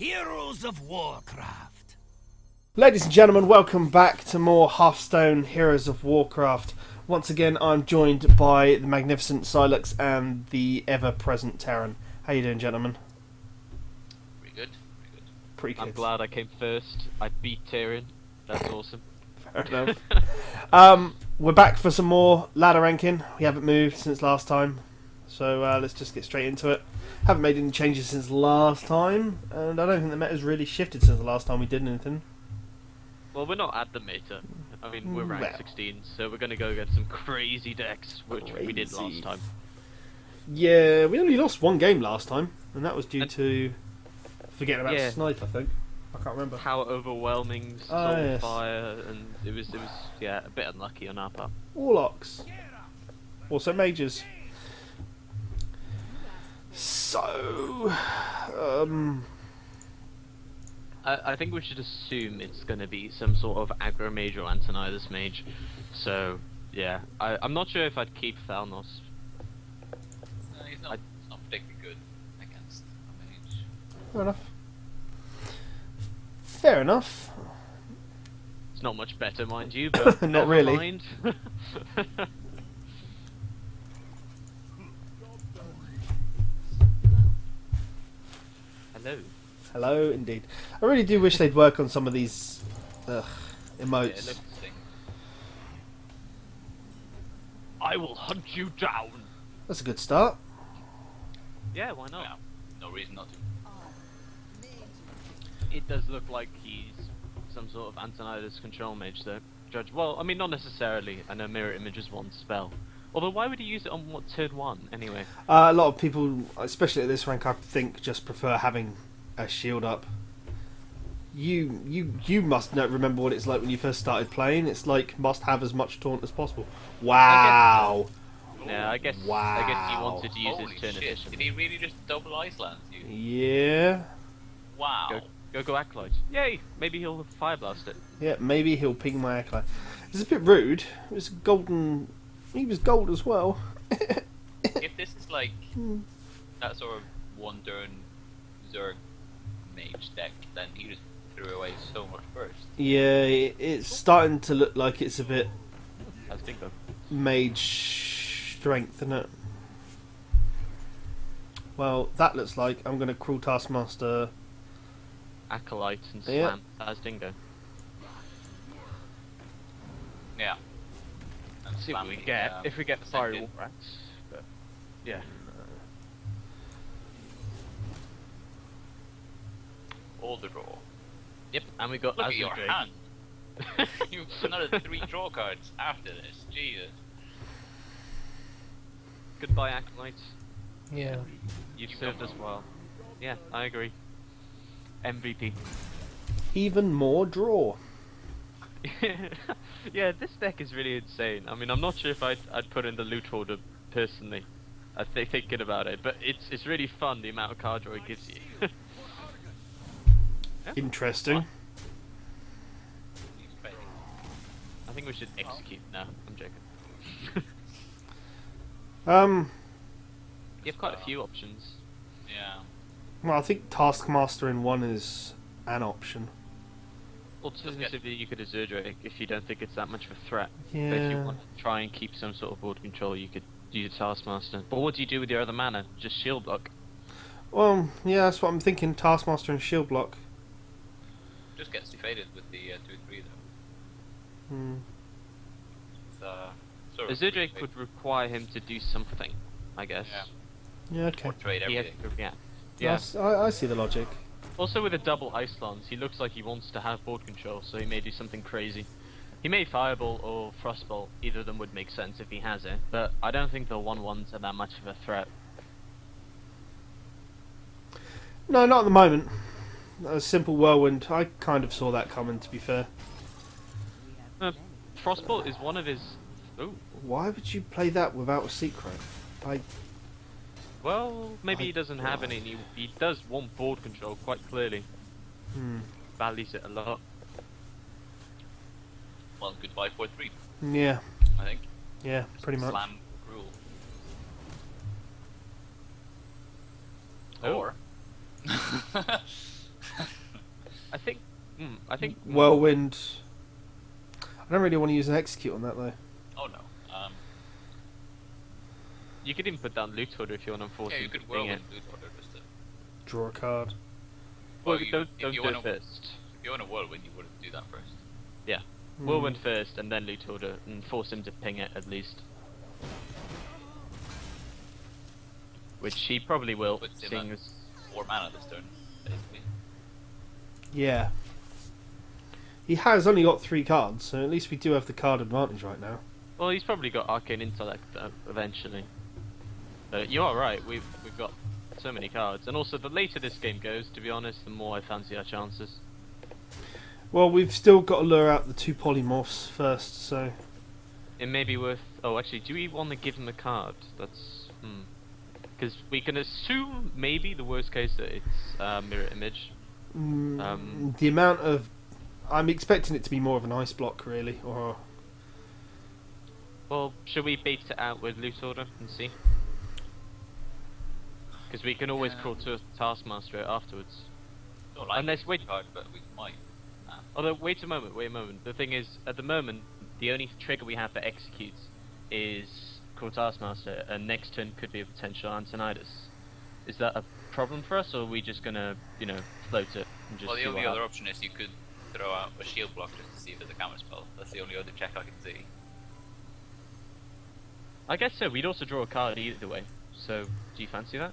Heroes of Warcraft. Ladies and gentlemen, welcome back to more Hearthstone Heroes of Warcraft. Once again, I'm joined by the magnificent Sylux and the ever-present Tearyn. How you doing, gentlemen? Pretty good. Pretty good. I'm glad I came first. I beat Tearyn. That's awesome. Fair enough. We're back for some more ladder ranking. We haven't moved since last time, so let's just get straight into it. Haven't made any changes since last time, and I don't think the meta's really shifted since the last time we did anything. Well, we're not at the meta. I mean, we're ranked Well. 16, so we're going to go get some crazy decks, which we did Crazy. last time. Yeah, we only lost one game last time, and that was due to forgetting about Yeah. Snipe, I think. I can't remember. How overwhelming, Ah, Soul yes. Fire, and it was yeah, a bit unlucky on our part. Warlocks. Also mages. So, I think we should assume it's going to be some sort of aggro mage or Antonidas mage. So, yeah, I'm not sure if I'd keep Thalnos. No, he's not particularly good against a mage. fair enough. Fair enough. It's not much better, mind you, but Not never really. mind. Hello. Hello, indeed. I really do wish they'd work on some of these Yeah, it emotes. looks distinct. I will hunt you down. That's a good start. Yeah, why not? Yeah, no reason not to. It does look like he's some sort of Antonidas control mage, though. Judge. Well, I mean, not necessarily. I know mirror image is one spell. Although, why would he use it on what turn one anyway? A lot of people, especially at this rank, I think, just prefer having a shield up. You must not remember what it's like when you first started playing. It's like must have as much taunt as possible. Wow. Yeah, I guess. Wow. I guess he wanted to use Holy his turn shit, efficient. did he really just double Iceland you? Yeah. Wow. Go Acolyte. Yay! Maybe he'll Fire Blast it. Yeah, maybe he'll ping my acolyte. It's a bit rude. It was golden. He was gold as well. If this is like that sort of one turn Zerg mage deck, then he just threw away so much burst. Yeah, it's starting to look like it's a bit I think though. mage strength, isn't it? Well, that looks like I'm going to Cruel Taskmaster. Acolyte and Yeah. Slam as Dingo. Yeah. And See what we spam the, get. If we get Fiery Ascended. Warrats. But yeah. All the draw. Yep. And we got Look at Azure your Drake. hand. You've another 3 draw cards after this. Jesus. Goodbye, Acolyte. Yeah. You've served us well. Yeah, I agree. MVP. Even more draw. Yeah, this deck is really insane. I mean, I'm not sure if I'd put in the loot order personally. I think thinking about it, but it's really fun the amount of card draw it gives you. Interesting. He's crazy. I think we should execute. No, I'm joking. You have quite a few options. Yeah. Well, I think Taskmaster in one is an option. Alternatively, you could Azure Drake if you don't think it's that much of a threat. But if you Yeah. want to try and keep some sort of board control, you could use Taskmaster. But what do you do with your other mana? Just shield block. Well, yeah, that's what I'm thinking. Taskmaster and shield block. Just gets defeated with the 2-3 though. Hmm. It's, sort of Azure Drake free would require him to do something, I guess. Yeah, okay. or trade He has everything. to react. Yeah. Yeah. I see the logic. Also with a double Ice Lance, he looks like he wants to have board control, so he may do something crazy. He may Fireball or Frostbolt, either of them would make sense if he has it, but I don't think the 1/1s are that much of a threat. No, not at the moment. A simple whirlwind. I kind of saw that coming, to be fair. Frostbolt is one of his... Ooh. Why would you play that without a secret? Well, maybe he doesn't have any, and he does want board control quite clearly. Values it a lot. Well, goodbye 4-3, Yeah, I think. yeah, pretty much. Slam Cruel. Oh. Or I think. I think. Whirlwind. I don't really want to use an execute on that though. Oh no. You could even put down loot order if you want to force Yeah, him you to could ping whirlwind it. loot order just to. Draw a card. Well, Well, don't if you do it wanna- first. If you want a whirlwind, you wouldn't do that first. Yeah. Whirlwind first, and then loot order, and force him to ping it at least. Which he probably will, Puts him seeing at as 4 mana this turn, basically. Yeah. He has only got 3 cards, so at least we do have the card advantage right now. well, he's probably got arcane intellect eventually. You are right. We've got so many cards, and also the later this game goes, to be honest, the more I fancy our chances. Well, we've still got to lure out the 2 polymorphs first, so... It may be worth. Oh, actually, do we want to give him a card? That's because we can assume maybe the worst case that it's mirror image. The amount of... I'm expecting it to be more of an ice block, really, or... Well, should we bait it out with loot order and see? Because we can always crawl to a taskmaster afterwards. Don't like Unless- it wait. card, but we might. Although, wait a moment. The thing is, at the moment, the only trigger we have for executes is crawl taskmaster, and next turn could be a potential Antonidas. Is that a problem for us, or are we just gonna, float it and just Well, the see only what other happens? option is you could throw out a shield block just to see if there's a counter spell. That's the only other check I can see. I guess so. We'd also draw a card either way. So, do you fancy that?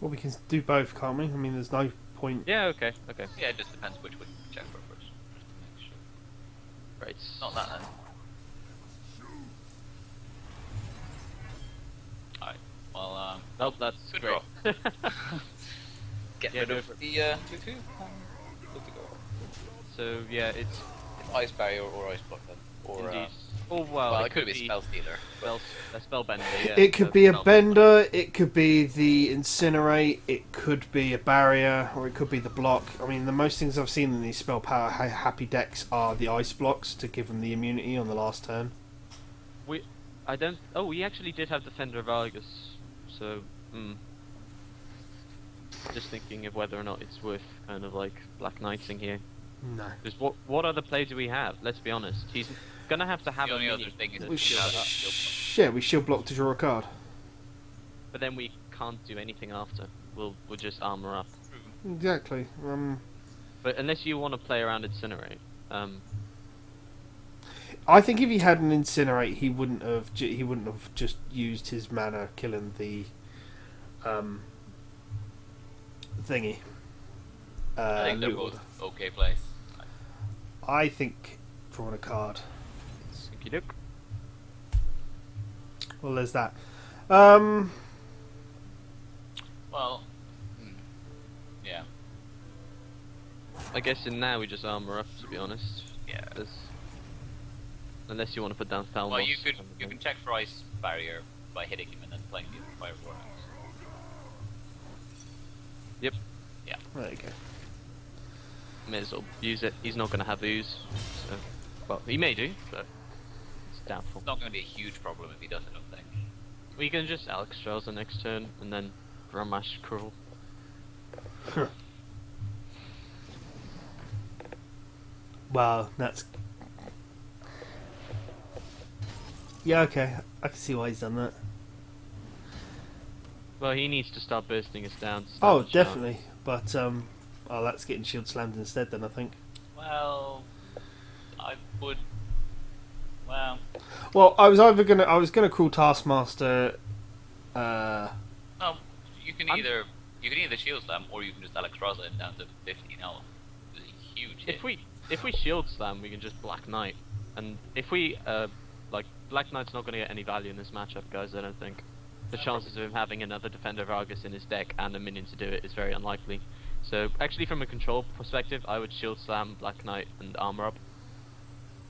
Well, we can do both, can't we? I mean, there's no point... Yeah. Okay. Okay. Yeah, it just depends which one you check for first, just to make sure. Right. Not that then. Alright, well, Nope. That's good great. draw. Get Yeah, rid go of for it. the 2-2. Good to go. So yeah, it's It's Ice Barrier or Ice Block then. Or, indeed. Oh well, well, it could be be Spell Stealer. But a spellbender. Yeah. It could so be a spell- bender, it could be the incinerate, it could be a barrier, or it could be the block. I mean, the most things I've seen in these spell power happy decks are the ice blocks to give them the immunity on the last turn. I don't. Oh, we actually did have Defender of Argus. So, just thinking of whether or not it's worth kind of like Black Knighting here. No. Because what other play do we have? Let's be honest. He's gonna have to have the a only minion other thing is that We shield shields up, up, shield Yeah, we shield block to draw a card. but then we can't do anything after. We'll just armor up. True. Exactly. But unless you want to play around Incinerate, I think if he had an incinerate, he wouldn't have just used his mana killing the thingy. I think they're Lord. both okay plays. I think drawing a card. Okie doke. Well, there's that. Well, yeah. I guess in now we just armor up. To be honest, Yeah. unless you want to put down Thalmos. Well, you can check for Ice Barrier by hitting him and then playing the Fire Vortex. Yep. Yeah. There you go. May as well use it. He's not going to have ooze. So, well, he may do, but it's doubtful. It's not going to be a huge problem if he does, I don't think. We can just Alex Strauss the next turn and then Gramash Cruel. Well, that's... Yeah, okay. I can see why he's done that. Well, he needs to start bursting us down. To Oh, start the charge. definitely. But, oh, that's getting shield slammed instead then, I think. Well, I would. Well, Well, I was gonna call Taskmaster, no. You can either Shield Slam or you can just Alex Rosa him down to 50 now. It's a huge hit. If we shield slam, we can just Black Knight, and if we Black Knight's not going to get any value in this matchup, guys. I don't think. The chances of him having another Defender of Argus in his deck and a minion to do it is very unlikely. So actually, from a control perspective, I would shield slam Black Knight and armor up,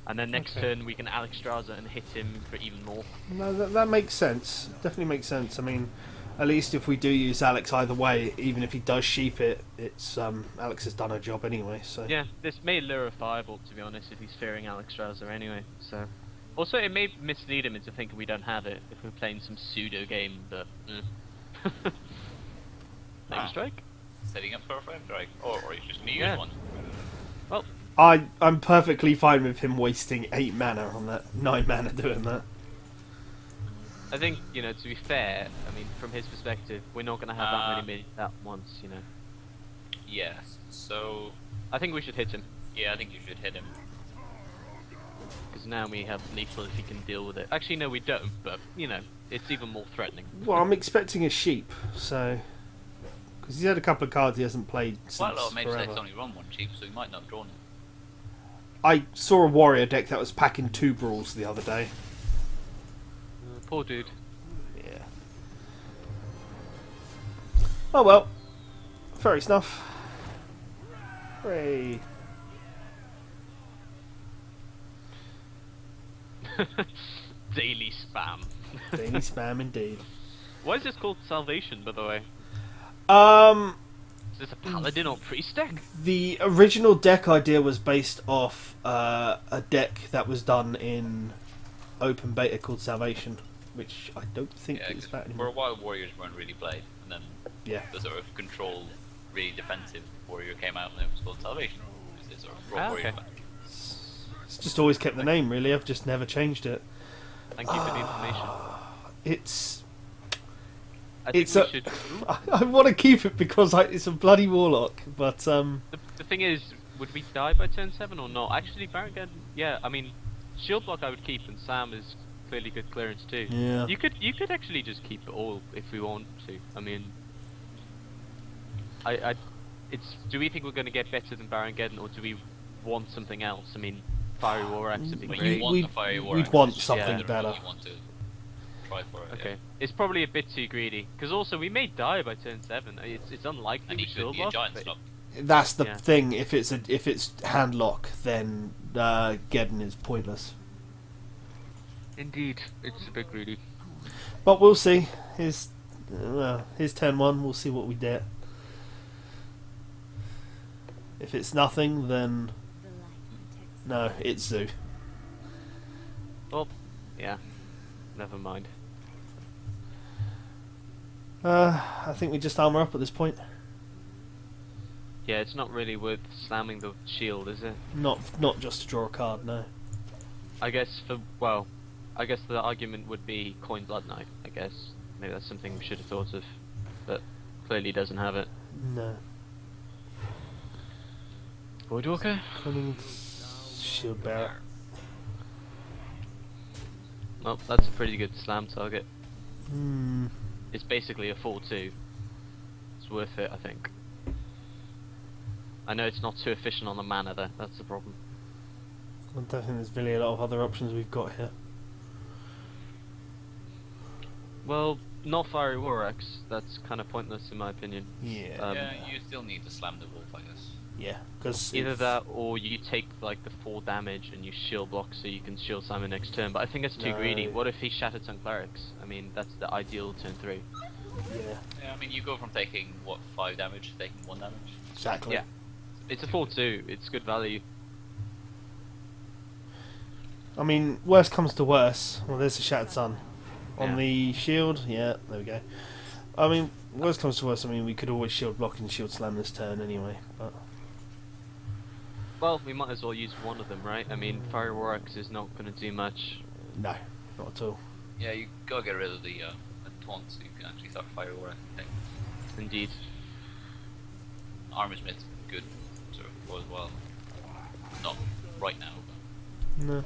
and then next Okay. turn we can Alex Strauss and hit him for even more. No, that makes sense. Definitely makes sense. I mean, at least if we do use Alex either way, even if he does sheep it, it's Alex has done her job anyway. So Yeah, this may lure a Firebolt, to be honest, if he's fearing Alex Strauser anyway. So, also it may mislead him into thinking we don't have it if we're playing some pseudo game. But Maybe strike. setting up for a friend, right? Or he's just gonna use Yeah. one. Well, I'm perfectly fine with him wasting 8 mana on that, 9 mana doing that. I think, you know, to be fair, I mean, from his perspective, we're not going to have that many minions at once, you know. Yes. So I think we should hit him, yeah, I think you should hit him. because now we have lethal if he can deal with it. Actually, no, we don't, but, you know, it's even more threatening. Well, I'm expecting a sheep, so... Because he's had a couple of cards he hasn't played since Quite a lot of mage forever. decks only run one cheap, so he might not have drawn it. I saw a warrior deck that was packing 2 brawls the other day. Poor dude. Yeah. Oh well. Fair enough. Hooray. Daily spam. Daily spam indeed. Why is this called Salvation, by the way? Is this a paladin or priest deck? The original deck idea was based off a deck that was done in open beta called Salvation, which I don't think Yeah, is 'cause that for a anymore. while warriors weren't really played, and then Yeah. the sort of control, really defensive warrior came out, and it was called Salvation. It sort of brought Ah, warriors okay. back. It's just always kept the name, really. I've just never changed it. Thank you for the information. It's... I think it's we a- should... I want to keep it because it's a bloody warlock, but The thing is, would we die by turn 7 or not? Actually, Barricade, yeah, I mean, Shield Block I would keep, and Sam is clearly good clearance too. Yeah. You could actually just keep it all if we want to. I mean, do we think we're going to get better than Baron-Geddon, or do we want something else? I mean, Fiery War Axe would be But great. you want the fiery war we'd axe, want it's just something whether or not better. You want to try for it. Okay, Yeah. it's probably a bit too greedy, because also we may die by turn 7. It's unlikely And we he could Shield be a Block, giant but- slot. That's the Yeah. thing. If it's handlock, then Geddon is pointless. Indeed, it's a bit greedy. But we'll see. His turn 1. We'll see what we get. If it's nothing, then no, it's Zoo. Well, yeah, never mind. I think we just armor up at this point. Yeah, it's not really worth slamming the shield, is it? Not just to draw a card. No. I guess the argument would be Coin Blood Knight, I guess. Maybe that's something we should have thought of, but clearly doesn't have it. No. Voidwalker? Cunning Shield Bearer. Well, that's a pretty good slam target. Hmm. It's basically a 4-2. It's worth it, I think. I know it's not too efficient on the mana though, that's the problem. I don't think there's really a lot of other options we've got here. Well, not Fiery War Axe, that's kind of pointless in my opinion. Yeah. Yeah, you still need to slam the wolf, I guess. Yeah. Because Either that or you take like the 4 damage and you shield block so you can shield Simon next turn, but I think that's too No. greedy. What if he Shattered Sun Clerics? I mean, that's the ideal turn 3. Yeah. Yeah, I mean, you go from taking, what, 5 damage to taking 1 damage? Exactly. Yeah. It's a 4-2, it's good value. I mean, worst comes to worst. Well, there's a Shattered Sun. On Yeah. the shield, yeah, there we go. I mean, worst comes to worst, I mean, we could always shield block and shield slam this turn anyway, but... Well, we might as well use one of them, right? I mean, Fiery War Axe is not going to do much. No, not at all. Yeah, you gotta get rid of the taunt so you can actually start fire war, I think. Indeed. Armor Smith's good sort of as well. Not right now, but No.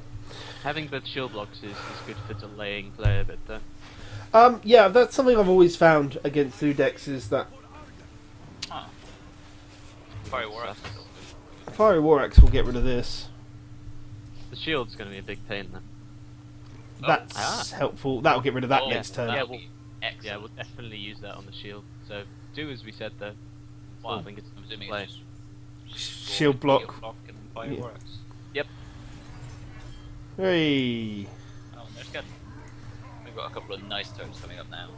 Having both shield blocks is good for delaying play a bit though. Yeah, that's something I've always found against Zoo decks is that fire war axe. Fiery War Axe will get rid of this. The shield's going to be a big pain then. That's helpful. That'll get rid of that Oh, next turn. Yeah, that'll well- be Yeah, excellent. we'll definitely use that on the shield. So, do as we said though. Wow. I think it's I'm assuming play. it's just Shield block. Shield block and fire Yeah. war axe. Yep. Hey. Oh, there's good. We've got a couple of nice turns coming up now.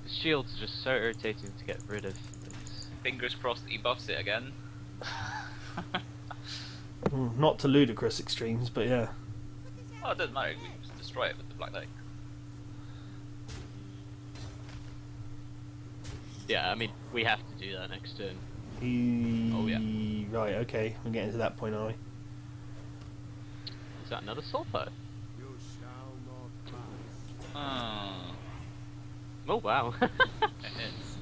The shields are just so irritating to get rid of. It's... Fingers crossed that he buffs it again. Not to ludicrous extremes, but yeah. Oh, it doesn't matter. We can just destroy it with the Black Knight. Yeah, I mean, we have to do that next turn. Oh yeah. Right, okay. We're getting to that point, are we? Is that another sulfur? Oh, Oh wow. it is.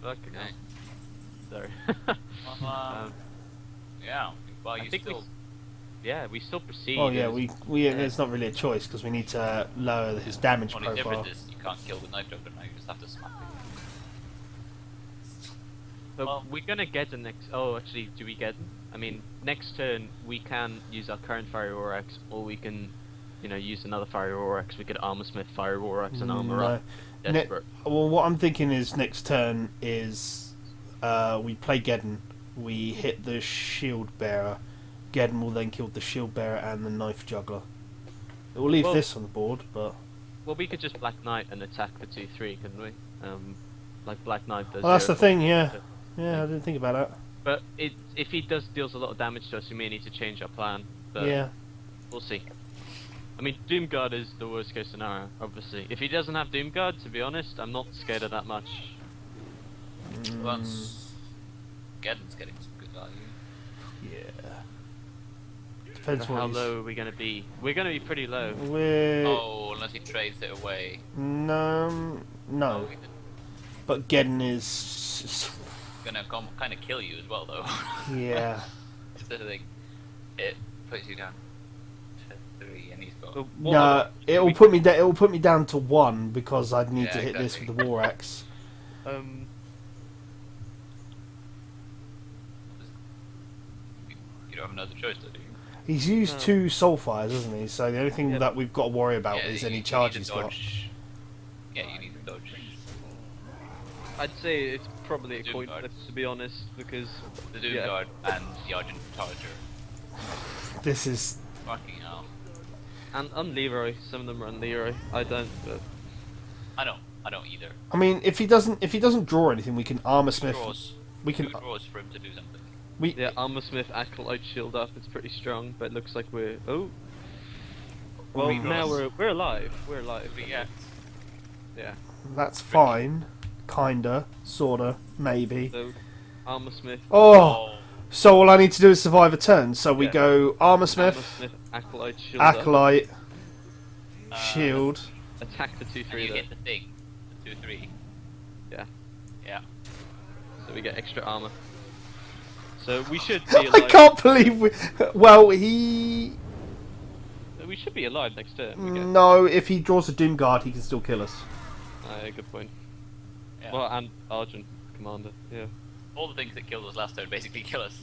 Fucking hell. Sorry. Well, Um, yeah. Well, I you think still. we still proceed. Oh yeah, as- there's not really a choice because we need to lower his damage Only profile. difference is you can't kill the knife juggler now. You just have to smack it. So Well- we're gonna get the next. Oh, actually, do we get? I mean, next turn we can use our current Fire Rorax, or we can, use another Fire Rorax. We could Armor Smith, Fire Rorax, and Armor No. Up. Desperate. Well, what I'm thinking is next turn is we play Geddon. We hit the shield bearer. Geddon will then kill the shield bearer and the knife juggler. It will leave Well- this on the board, but Well, we could just Black Knight and attack for 2/3, couldn't we? Like Black Knight does. well, that's the 0. thing. Yeah, yeah, I didn't think about that. But if he deals a lot of damage to us, we may need to change our plan. But Yeah, we'll see. I mean, Doomguard is the worst case scenario, obviously. If he doesn't have Doomguard, to be honest, I'm not scared of that much. Once Geddon's getting some good value. yeah. Depends So what how he's. low are we going to be? We're going to be pretty low. We're Oh, unless he trades it away. no, Oh, he's but Geddon is gonna kind of kill you as well, though. yeah. It's the thing. It puts you down to 3, and he's got. So what No, other- it will put me. It will put me down to 1 because I'd need Yeah, to hit this with exactly. the war axe. You don't have another choice, do you? He's used No. 2 soulfires, hasn't he? So the only thing Yeah. that we've got to worry about Yeah, is you any need charge to he's got. dodge. Yeah, you need to dodge. I'd say it's probably a Doom coin Guard. flip, to be honest, because The Doom Yeah. Guard and the Argent Charger. This is Fucking hell. and Leroy, some of them run Leroy. I don't. But I don't either. I mean, if he doesn't draw anything, we can armor Two smith. draws. We can. Two draws for him to do something. We. yeah, Armor Smith, Acolyte, Shield up. It's pretty strong, but it looks like we're Well, Three now draws. we're alive. We're alive. But yeah, Yeah. That's fine. Kinda. Sorta. Maybe. So, Armor Smith. Oh. So all I need to do is survive a turn. So we Yeah. go armor Armor smith, Smith, Acolyte, Shield up. acolyte, Uh, shield. Attack for and 2/3 you there. hit the thing. The 2/3. Yeah. Yeah. So we get extra armor. So we should be I alive. can't believe we. Well, he. We should be alive next turn. We get... No, if he draws a doom guard, he can still kill us. Good point. Yeah. Well, and Argent Commander. Yeah. All the things that killed us last turn basically kill us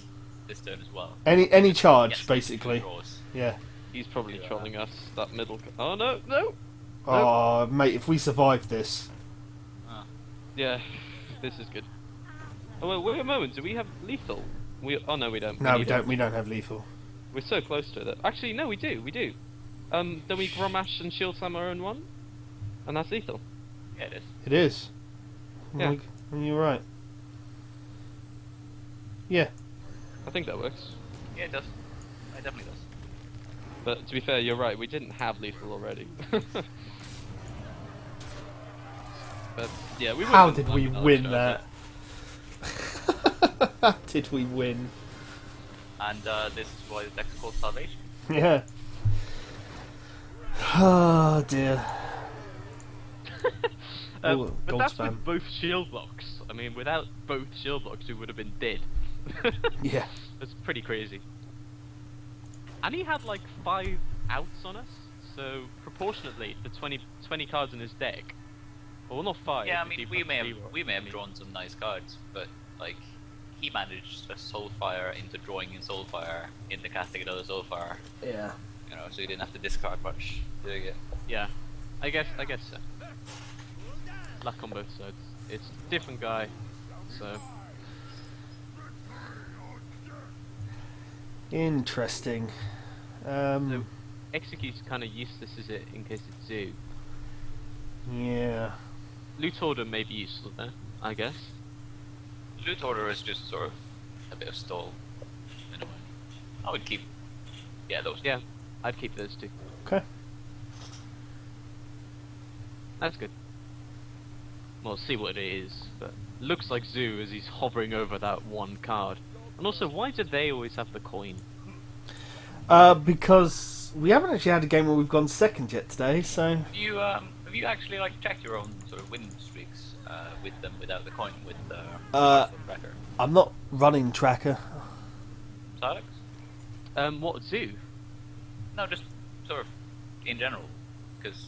this turn as well. Any charge, Yes, basically. two draws. Yeah. He's probably Yeah. trolling us. That middle. Oh no, no. Oh, mate, if we survive this. Yeah, this is good. Oh wait a moment. Do we have lethal? Oh no, we don't. No, we need don't. it. We don't have lethal. We're so close to it. Actually, no, we do. We do. Then we Grommash and Shield Slam our own one, and that's lethal. Yeah, it is. It is. Yeah. Like, you're right. Yeah. I think that works. Yeah, it does. It definitely does. But to be fair, you're right. We didn't have lethal already. But yeah, we. How would've did we won another win shot, that? How did we win? And this is why the deck is called Salvation. Yeah. Oh dear. Oh, but gold that's spam. with both shield blocks. I mean, without both shield blocks, we would have been dead. Yeah. That's pretty crazy. And he had like 5 outs on us, so proportionately, the 20 cards in his deck. Well, not 5. Yeah, I if mean, he we had may have 0, we may I have mean, drawn some nice cards, but like he managed a Soulfire into drawing in Soulfire into casting another Soulfire. Yeah. You know, so he didn't have to discard much doing it. Yeah, I guess so. Luck on both sides. It's a different guy, so Interesting. So, Execute's kind of useless, is it, in case it's Zoo? Yeah. Loot Order may be useful there, I guess. Loot Order is just sort of a bit of stall in a way. I would keep those. Yeah, I'd keep those 2. Okay. That's good. well, see what it is, but looks like Zoo as he's hovering over that one card. And also, why do they always have the coin? Because we haven't actually had a game where we've gone second yet today, so... Have you actually like checked your own sort of win streaks with them without the coin with tracker? I'm not running tracker. Sylux? What, Zoo? No, just sort of in general, because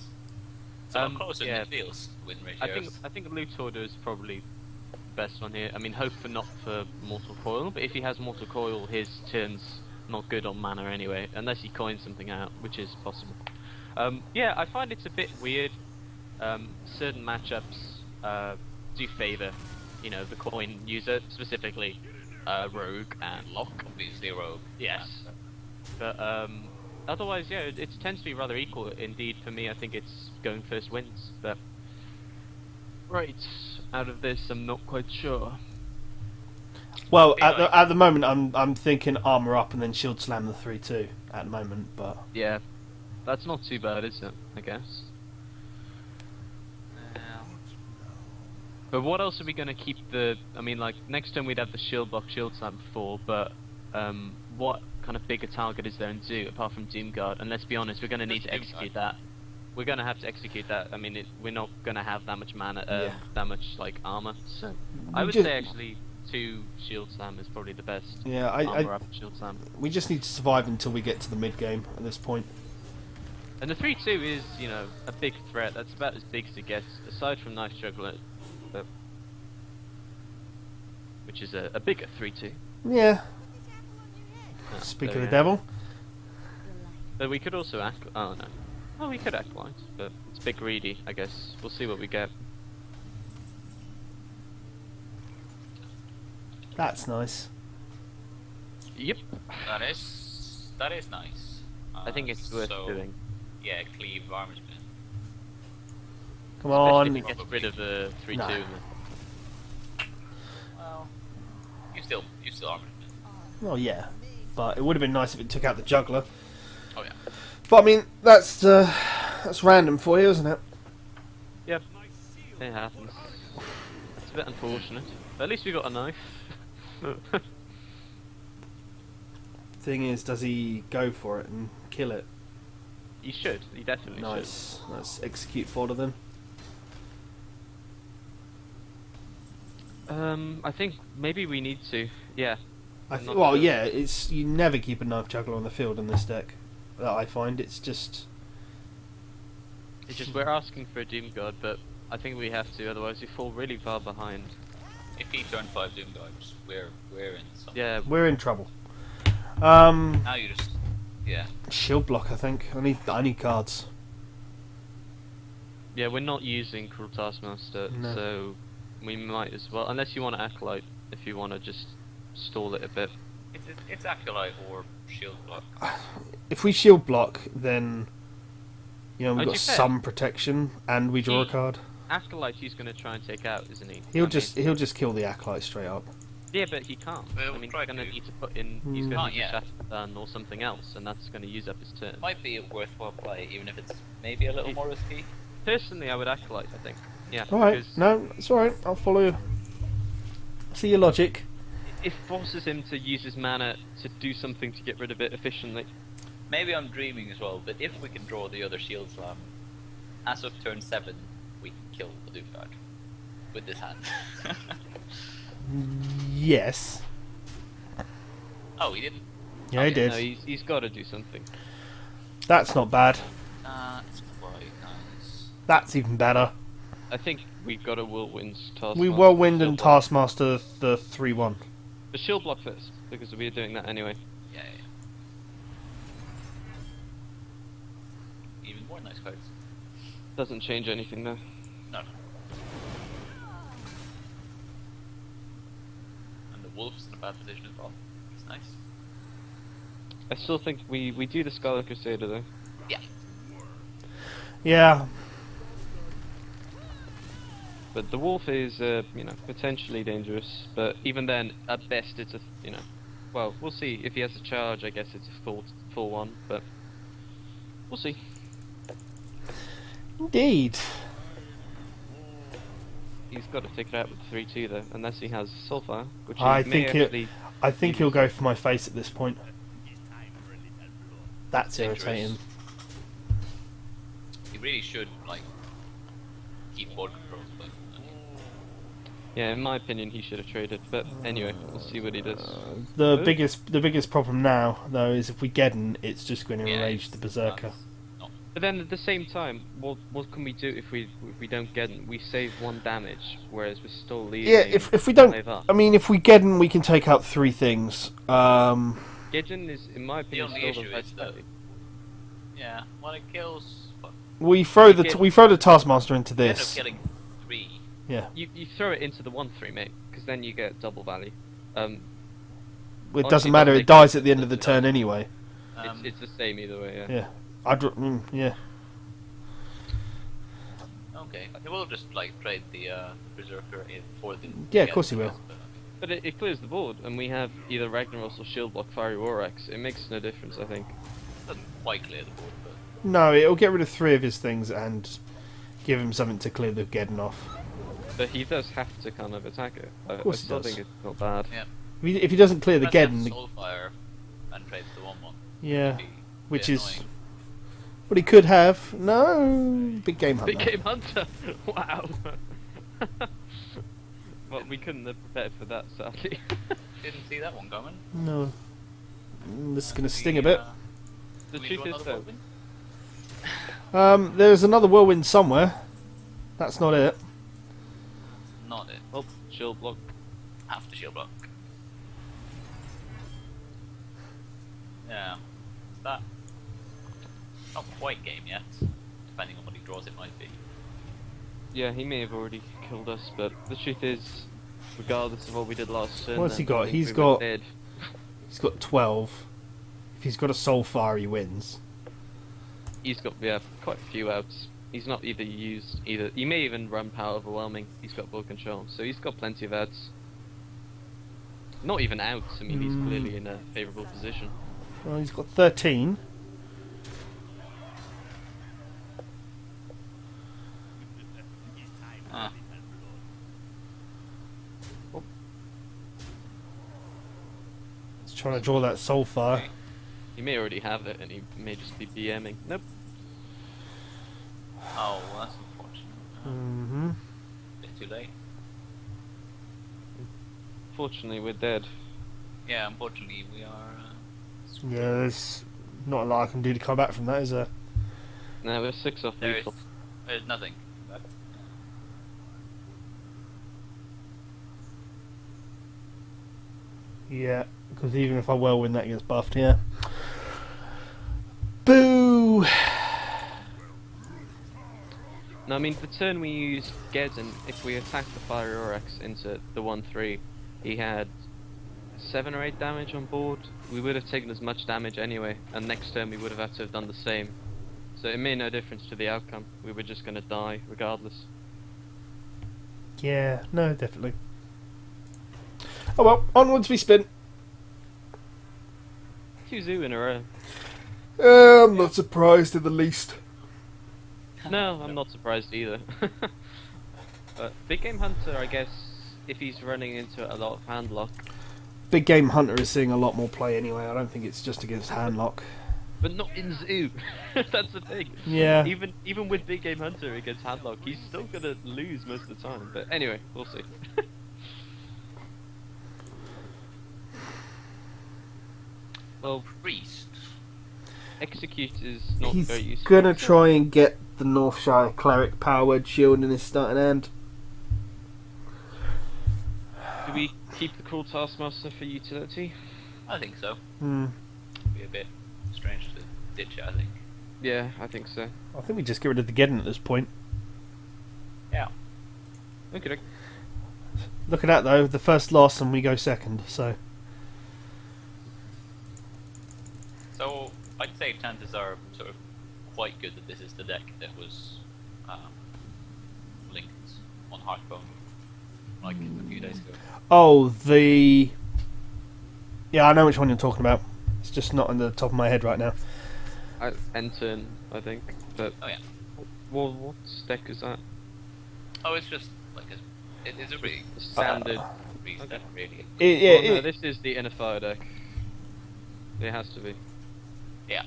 it's a lot closer yeah. than it feels win ratios. I think Loot Order is probably the best one here. I mean, hope for not for Mortal Coil, but if he has Mortal Coil, his turn's not good on mana anyway, unless he coins something out, which is possible. Yeah, I find it's a bit weird. Certain matchups do favour, you know, the coin user, specifically Rogue and Lock. Obviously Rogue. Yes. But otherwise, yeah, it tends to be rather equal. Indeed, for me, I think it's going first wins. But right, out of this, I'm not quite sure. Well, at the moment, I'm thinking armor up and then shield slam the 3-2 at the moment, but... Yeah, that's not too bad, is it? I guess. But what else are we going to keep the... I mean, like, next turn we'd have the shield block, shield slam before, but what kind of bigger target is there in Zoo, apart from Doomguard? And let's be honest, we're going to need to execute that. We're going to have to execute that. I mean, we're not going to have that much mana, that much, like, armor. So, I would say, actually, 2 shield slam is probably the best. Yeah, armor up shield slam. We just need to survive until we get to the mid-game at this point. And the 3-2 is, you know, a big threat. That's about as big as it gets, aside from Nice Juggler. Which is a bigger 3-2. Yeah. Oh, Speak of there the we devil. But we could also act. Oh no. Oh, we could Acolyte, but it's a bit greedy, I guess. We'll see what we get. That's nice. Yep. That is nice. I think it's worth doing. Yeah, cleave armor spin. Come Especially on. if it gets rid of the 3-2. No. Well, you still armor spin. Well, yeah. But it would have been nice if it took out the juggler. Oh yeah. But I mean, that's random for you, isn't it? Yep. It happens. It's a bit unfortunate. But at least we got a knife. Thing is, does he go for it and kill it? He should. He definitely Nice. Let's execute for them. should. I think maybe we need to. Yeah. Well, yeah. It's you never keep a knife juggler on the field in this deck. That I find it's just we're asking for a Doom God, but I think we have to. Otherwise, we fall really far behind. If he turned 5 Doom Guards, we're in some. Yeah. we're in trouble. Now you just Shield block. I think I need cards. Yeah, we're not using Cruel Taskmaster, No. so we might as well. Unless you want to Acolyte, if you want to just stall it a bit. It's Acolyte or Shield Block. If we shield block, then you know we've To got be fair, some protection, and we draw a card. Acolyte he's going to try and take out, isn't he? He'll just kill the acolyte straight up. Yeah, but he can't. Well, I mean, try he's going to to. need to put in. He's Mm. going Can't to yet. Shadowrun or something else, and that's going to use up his turn. Might be a worthwhile play, even if it's maybe a little more risky. Personally, I would Acolyte. I think. Yeah. All right, because no, it's all right. I'll follow you. See your logic. it forces him to use his mana to do something to get rid of it efficiently. Maybe I'm dreaming as well, but if we can draw the other Shield Slam, as of turn 7, we can kill the Doom Guard with this hand. Yes. Oh, he didn't. Yeah, he did. No, he's got to do something. That's not bad. It's quite nice. That's even better. I think we've got a Whirlwind's Taskmaster. We Whirlwind and Shield block. Taskmaster the 3-1. The shield block first, because we're doing that anyway. Yeah. Even more nice cards. Doesn't change anything though. No. And the Wolf's in a bad position as well. It's nice. I still think we do the Scarlet Crusader though. Yeah. Yeah. But the wolf is, you know, potentially dangerous. But even then, at best, it's a, you know, well, we'll see. If he has a charge, I guess it's a full one. But we'll see. he's got to take it out with 3-2 though, unless he has Sulfur, which I he may think actually... I think he'll go for my face at this point. That's Dangerous. irritating. He really should like keep board controls, but Yeah, in my opinion, he should have traded. But anyway, we'll see what he does. The biggest problem now, though, is if we get him, it's just going to enrage the Berserker. But then at the same time, what can we do if we don't get him? We save 1 damage, whereas we're still leaving. Yeah, if we don't, 5 up. I mean, if we get him, we can take out 3 things. Gedgen is, in my opinion, only still the issue is best that- play. yeah, when it kills, We throw the Taskmaster into we end up this. killing 3. Yeah, You throw it into the 1/3, mate, because then you get double value. it Honestly, doesn't matter. don't It take dies it. at the end of the turn anyway. It's the same either way. Yeah. Yeah, yeah. Okay, he will just like trade the Berserker for the. Yeah, of course he will. But it clears the board, and we have either Ragnaros or Shield Block Fiery War Axe. It makes no difference, I think. Doesn't quite clear the board, but No, it'll get rid of 3 of his things and give him something to clear the Geddon off. But he does have to kind of attack it. I course he still does. think it's not bad. yeah. If he doesn't clear the Unless he has Geddon, Soulfire and trades the 1/1. yeah, It'd be which bit is annoying. what he could have. No, big game hunter. Big Game Hunter! Wow! Well, we couldn't have prepared for that, sadly. Didn't see that one coming. No, this is gonna sting a bit. The Do we truth do is another though, whirlwind? There's another whirlwind somewhere. That's not it. Not it. well, Shield Block. Have to shield block. Yeah. That. Not quite game yet. Depending on what he draws, it might be. Yeah, he may have already killed us, but the truth is, regardless of what we did last turn... What's he then got? I think He's we were got- dead. He's got 12. If he's got a Soulfire, he wins. He's got, quite a few outs. He's not either used either. He may even run Power Overwhelming. He's got board control, so he's got plenty of outs. Not even outs. I mean, he's clearly in a favourable position. Well, he's got 13. Ah. He's trying to draw that Soulfire. He may already have it, and he may just be BMing. Nope. Oh, well, that's unfortunate. Mm-hmm. Bit too late. Fortunately, we're dead. Yeah, unfortunately, we are. Yeah, there's not a lot I can do to come back from that, is there? Now we're 6 off There's, lethal. there's nothing. But, Yeah, because even if I whirlwind, that gets buffed, yeah. Boo! No, I mean, the turn we used Gedden, if we attacked the Fire Oryx into the 1/3, he had 7 or 8 damage on board. We would have taken as much damage anyway, and next turn we would have had to have done the same. So it made no difference to the outcome. We were just going to die regardless. Yeah, no, definitely. Oh well, onwards we spin. 2 zoo in a row. I'm not surprised in the least. No, I'm not surprised either. But Big Game Hunter, I guess, if he's running into a lot of handlock. Big Game Hunter is seeing a lot more play anyway. I don't think it's just against handlock. But not in zoo. That's the thing. Yeah. Even with Big Game Hunter against handlock, he's still gonna lose most of the time. But anyway, we'll see. Well, priest. Execute is not He's very useful. gonna try and get the Northshire Cleric Power Word Shield in his starting hand. Do we keep the Cruel Taskmaster for utility? I think so. Hmm. Be a bit strange to ditch it, I think. Yeah, I think so. I think we just get rid of the Geddon at this point. Yeah. Okay. Look at that though, the first loss and we go second, so... So, I'd say chances are sort of quite good that this is the deck that was linked on Hearthstone like a few days ago. Oh, the... Yeah, I know which one you're talking about. It's just not on the top of my head right now. End turn, I think. But Oh yeah. what deck is that? Oh, it's just like It's a really Standard. priest Okay. deck, really. No, this is the inner fire deck. It has to be. Yeah.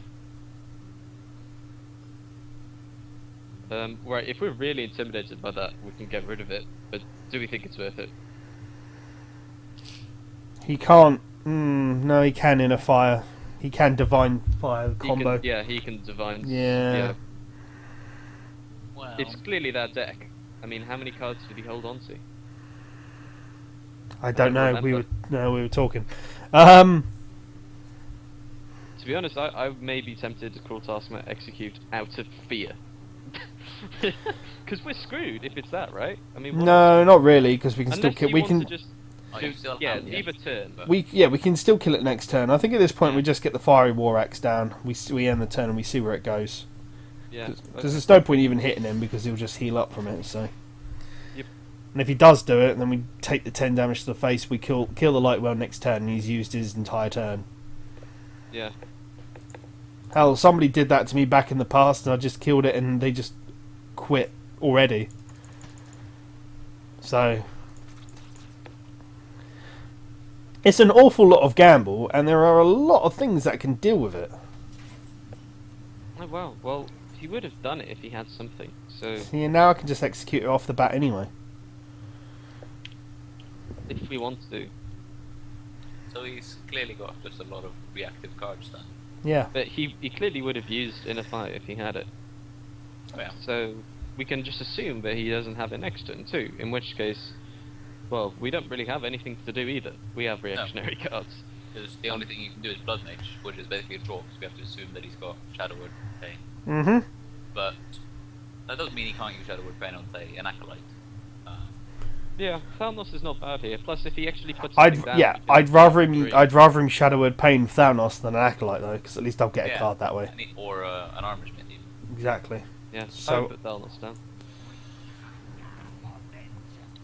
Right, if we're really intimidated by that, we can get rid of it. But do we think it's worth it? He can't. No, he can in a fire. He can divine fire combo. He can divine. Yeah. Well, It's clearly that deck. I mean, how many cards did he hold on to? I don't know. remember. We were talking. To be honest, I may be tempted to call Taskmaster Execute out of fear. Because we're screwed if it's that, right? I mean, No, not really, because we can unless still you we want can to just you still have the leave a execute, turn. but- we can still kill it next turn. I think at this point we just get the fiery war axe down. We end the turn and we see where it goes. Yeah. Because there's no point even hitting him because he'll just heal up from it. So. Yep. And if he does do it, then we take the 10 damage to the face. We kill the Lightwell next turn, and he's used his entire turn. Yeah. Hell, somebody did that to me back in the past, and I just killed it, and they just quit already. So it's an awful lot of gamble, and there are a lot of things that can deal with it. Oh wow. Well, he would have done it if he had something. So See, now I can just execute it off the bat anyway. if we want to, So he's clearly got just a lot of reactive cards then. Yeah. but he clearly would have used inner fire if he had it. Oh, yeah. So we can just assume that he doesn't have it next turn too. In which case, well, we don't really have anything to do either. We have reactionary cards. Because the only thing you can do is Blood Mage, which is basically a draw, because we have to assume that he's got Shadowwood Pain. Mm-hmm. But that doesn't mean he can't use Shadowwood Pain on, say, an Acolyte. Yeah, Thalnos is not bad here. Plus, if he actually puts something down, he can I'd rather him agree. Shadowword Pain Thanos than an Acolyte though, because at least I'll get a Yeah, card that way. or an Armor Smith even. Exactly. Yeah, So- I would put Thalnos down.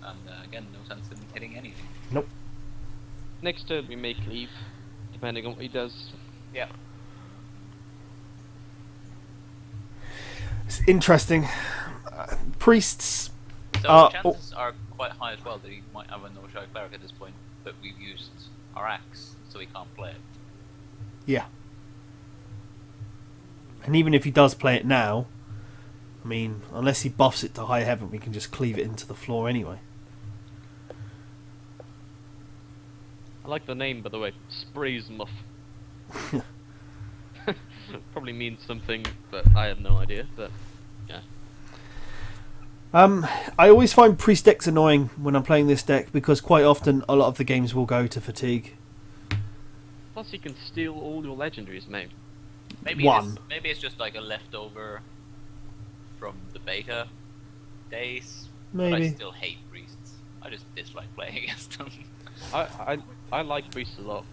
And again, no sense in hitting anything. Nope. Next turn we may cleave, depending on what he does. Yeah. It's interesting. Priests. So chances are quite high as well that he might have a no-show cleric at this point, but we've used our axe, so he can't play it. Yeah. And even if he does play it now, I mean, unless he buffs it to high heaven, we can just cleave it into the floor anyway. I like the name, by the way, Sprays Muff. Probably means something, but I have no idea. But yeah, I always find priest decks annoying when I'm playing this deck because quite often a lot of the games will go to fatigue. plus you can steal all your legendaries, mate. Maybe One. Maybe it's just like a leftover from the beta days. But I Maybe. still hate priests. I just dislike playing against them. I like priests a lot.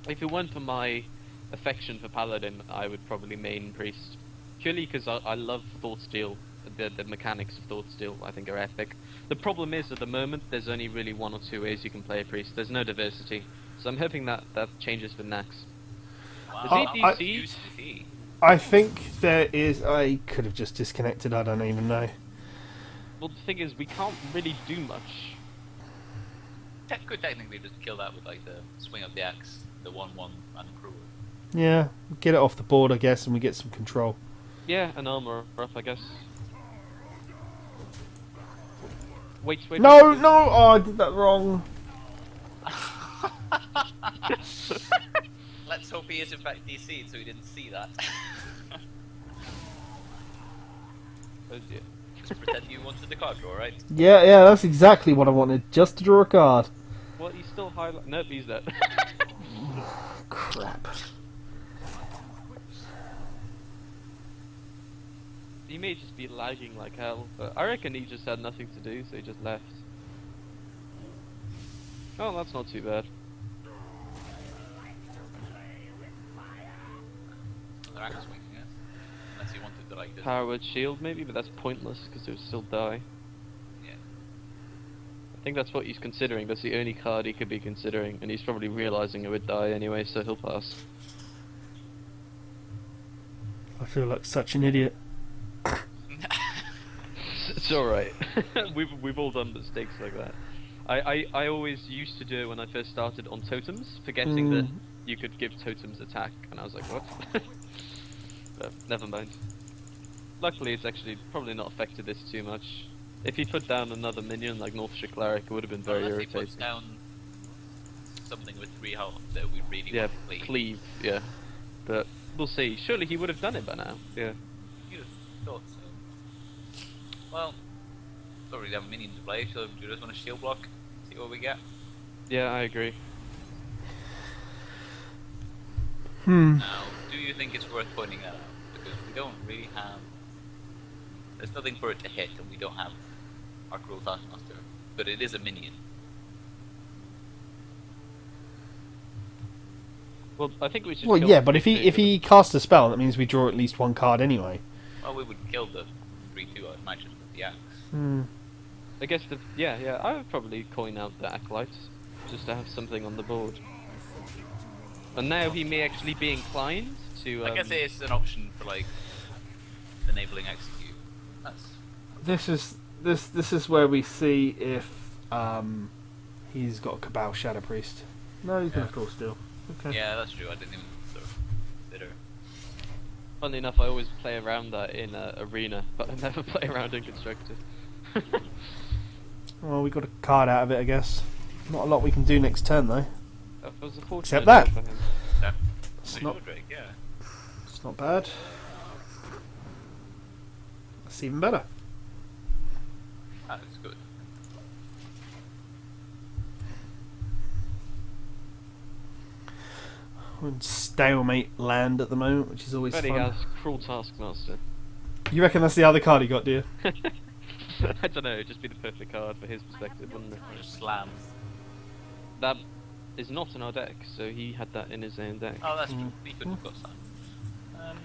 If it weren't for my affection for paladin, I would probably main priest. Purely because I love Thought Steal. The mechanics of Thought Steal I think are epic. The problem is at the moment there's only really one or two ways you can play a priest. There's no diversity. So I'm hoping that changes for Nax. Wow. Is he Use DC? DC. I think there is. I could have just disconnected. I don't even know. Well, the thing is, we can't really do much. Could technically just kill that with like the swing of the axe, the 1/1 and cruel. Yeah, get it off the board, I guess, and we get some control. Yeah, an armor up, I guess. Wait. No, no! Oh, I did that wrong. Let's hope he is in fact DC'd, so he didn't see that. Oh dear. Just pretend you wanted the card draw, right? Yeah, that's exactly what I wanted. Just to draw a card. Well, he's still highlight. Nope, he's dead. Crap. He may just be lagging like hell, but I reckon he just had nothing to do, so he just left. Oh, that's not too bad. Another axe swing, yes. Unless he wanted to like this. Power Word Shield maybe, but that's pointless because it would still die. Yeah. I think that's what he's considering. That's the only card he could be considering, and he's probably realizing it would die anyway, so he'll pass. I feel like such an idiot. It's alright. we've all done mistakes like that. I always used to do it when I first started on totems, forgetting that you could give totems attack, and I was like, what? But never mind. Luckily, it's actually probably not affected this too much. If he put down another minion like Northshire Cleric, it would have been very Unless irritating. he puts down something with 3 health that we really Yeah, want to play. cleave, yeah. But we'll see. Surely he would have done it by now. Yeah. You'd have thought so. Well, don't really have a minion to play, so do you just want to shield block? See what we get? Yeah, I agree. Now, do you think it's worth pointing that out? Because we don't really have... There's nothing for it to hit, and we don't have our Cruel Taskmaster. But it is a minion. Well, I think we should. Well, kill yeah, the but if 3/2 he with it. casts a spell, that means we draw at least one card anyway. Well, we would kill the 3/2, I'd imagine, with the axe. I guess yeah, I would probably coin out the acolytes just to have something on the board. And now he may actually be inclined to. I guess it is an option for, like, enabling execute. That's... This is where we see if he's got a Cabal Shadow Priest. No, he's gonna draw still. Okay. Yeah, that's true, I didn't even sort of consider. Funnily enough, I always play around that in Arena, but I never play around in Constructed. Well, we got a card out of it, I guess. Not a lot we can do next turn though. That was a fortunate Except that. draw for him. Yeah. It's So not. Drake, yeah. It's not bad. That's even better. That is good. We're in stalemate land at the moment, which is always But he fun. has Cruel Taskmaster. You reckon that's the other card he got, do you? I don't know, it'd just be the perfect card for his perspective, wouldn't it? Or just slam. That is not in our deck, so he had that in his own deck. Oh, that's true. We could have got slam.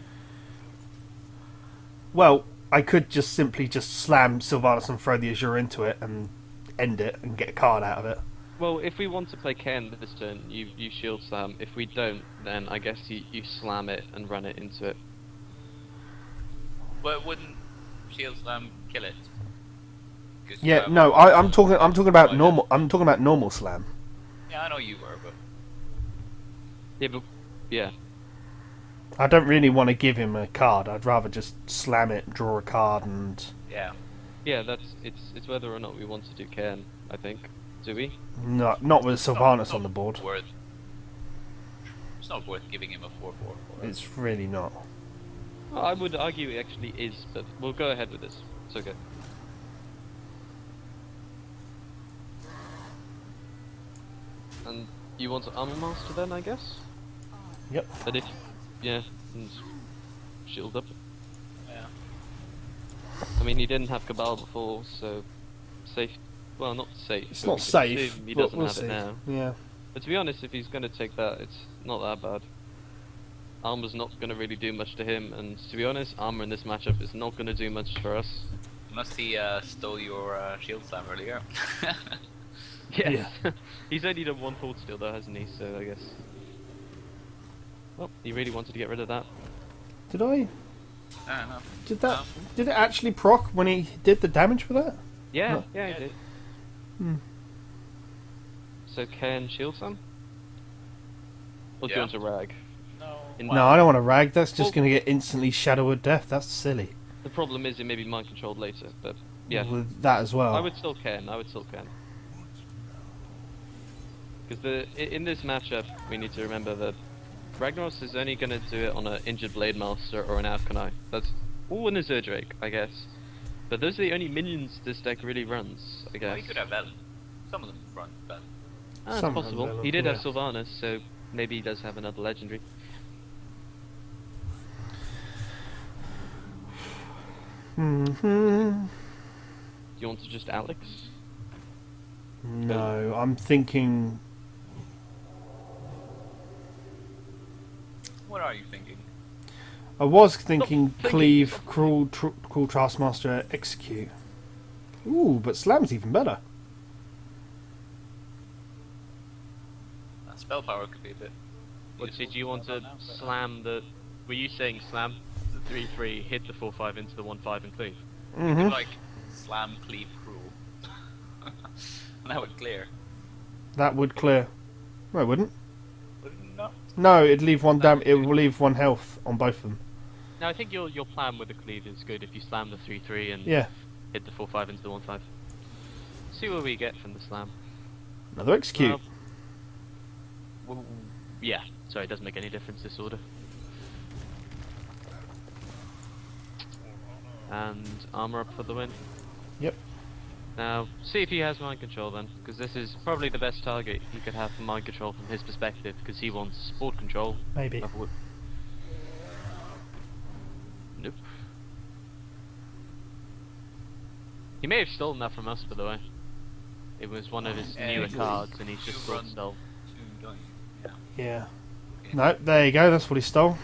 Well, I could just simply just slam Sylvanas and throw the Azure into it and end it and get a card out of it. Well, if we want to play Ken this turn, you shield slam. If we don't, then I guess you slam it and run it into it. But wouldn't shield slam kill it? 'Cause you Yeah, have- no, I'm talking about Oh, yeah. normal. I'm talking about normal slam. Yeah, I know you were, but Yeah, but yeah, I don't really want to give him a card. I'd rather just slam it, draw a card, and yeah. yeah. It's whether or not we want to do Ken. I think. Do we? not with Sylvanas on the board. It's not worth giving him a 4/4 for it. It's really not. Well, I would argue it actually is, but we'll go ahead with this. It's okay. And you want to Armor Master then, I guess? Yep. But if, yeah, and shield up. Yeah. I mean, he didn't have Cabal before, so safe. Well, not safe. It's but not we can safe. assume He but doesn't we'll have see. it now. Yeah. But to be honest, if he's going to take that, it's not that bad. Armor's not going to really do much to him, and to be honest, armor in this matchup is not going to do much for us. Unless he stole your shield slam earlier. Yeah. He's only done one Thought Steal though, hasn't he? So I guess. Well, he really wanted to get rid of that. Did I? I don't know. Did that? Did it actually proc when he did the damage for that? Yeah, Huh. yeah, he did. Hmm. So Ken shield some? Or do you Yeah. want to rag? No. No, I don't want to rag. That's just going to get instantly Shadow of Death. That's silly. The problem is it may be mind controlled later, but yeah. With that as well. I would still Ken, Because in this matchup, we need to remember that Ragnaros is only going to do it on an Injured Blade Master or an Alkanai. That's all in a Zerdrake, I guess. But those are the only minions this deck really runs, I guess. Well, he could have Velen. Some of them run Velen. It's Some possible. run He did Velen, have Sylvanas, so maybe he does have another legendary. Mm-hmm. Do you want to just Alex? No, I'm thinking. What are you thinking? I was thinking thinking. Cleave, Cruel Taskmaster, Execute. Ooh, but Slam's even better. That spell power could be a bit. What useful did you want to now, but- slam the... Were you saying slam the 3/3, hit the 4/5 into the 1/5 and cleave? You Mm-hmm. could, like, Slam, cleave, cruel. That would clear. That would clear. No, it wouldn't. Would it not? No, it'd leave one it will leave 1 health on both of them. No, I think your plan with the cleave is good if you slam the 3-3 and Yeah. hit the 4-5 into the 1-5. See what we get from the slam. Another execute. Yeah, sorry, it doesn't make any difference this order. And armor up for the win. Yep. Now, see if he has mind control then, because this is probably the best target he could have for mind control from his perspective, because he wants board control. Maybe. Nope. He may have stolen that from us, by the way. It was one of his newer cards, and he's just brought stole. Two, don't you? Yeah. Yeah. Okay. No, there you go. That's what he stole.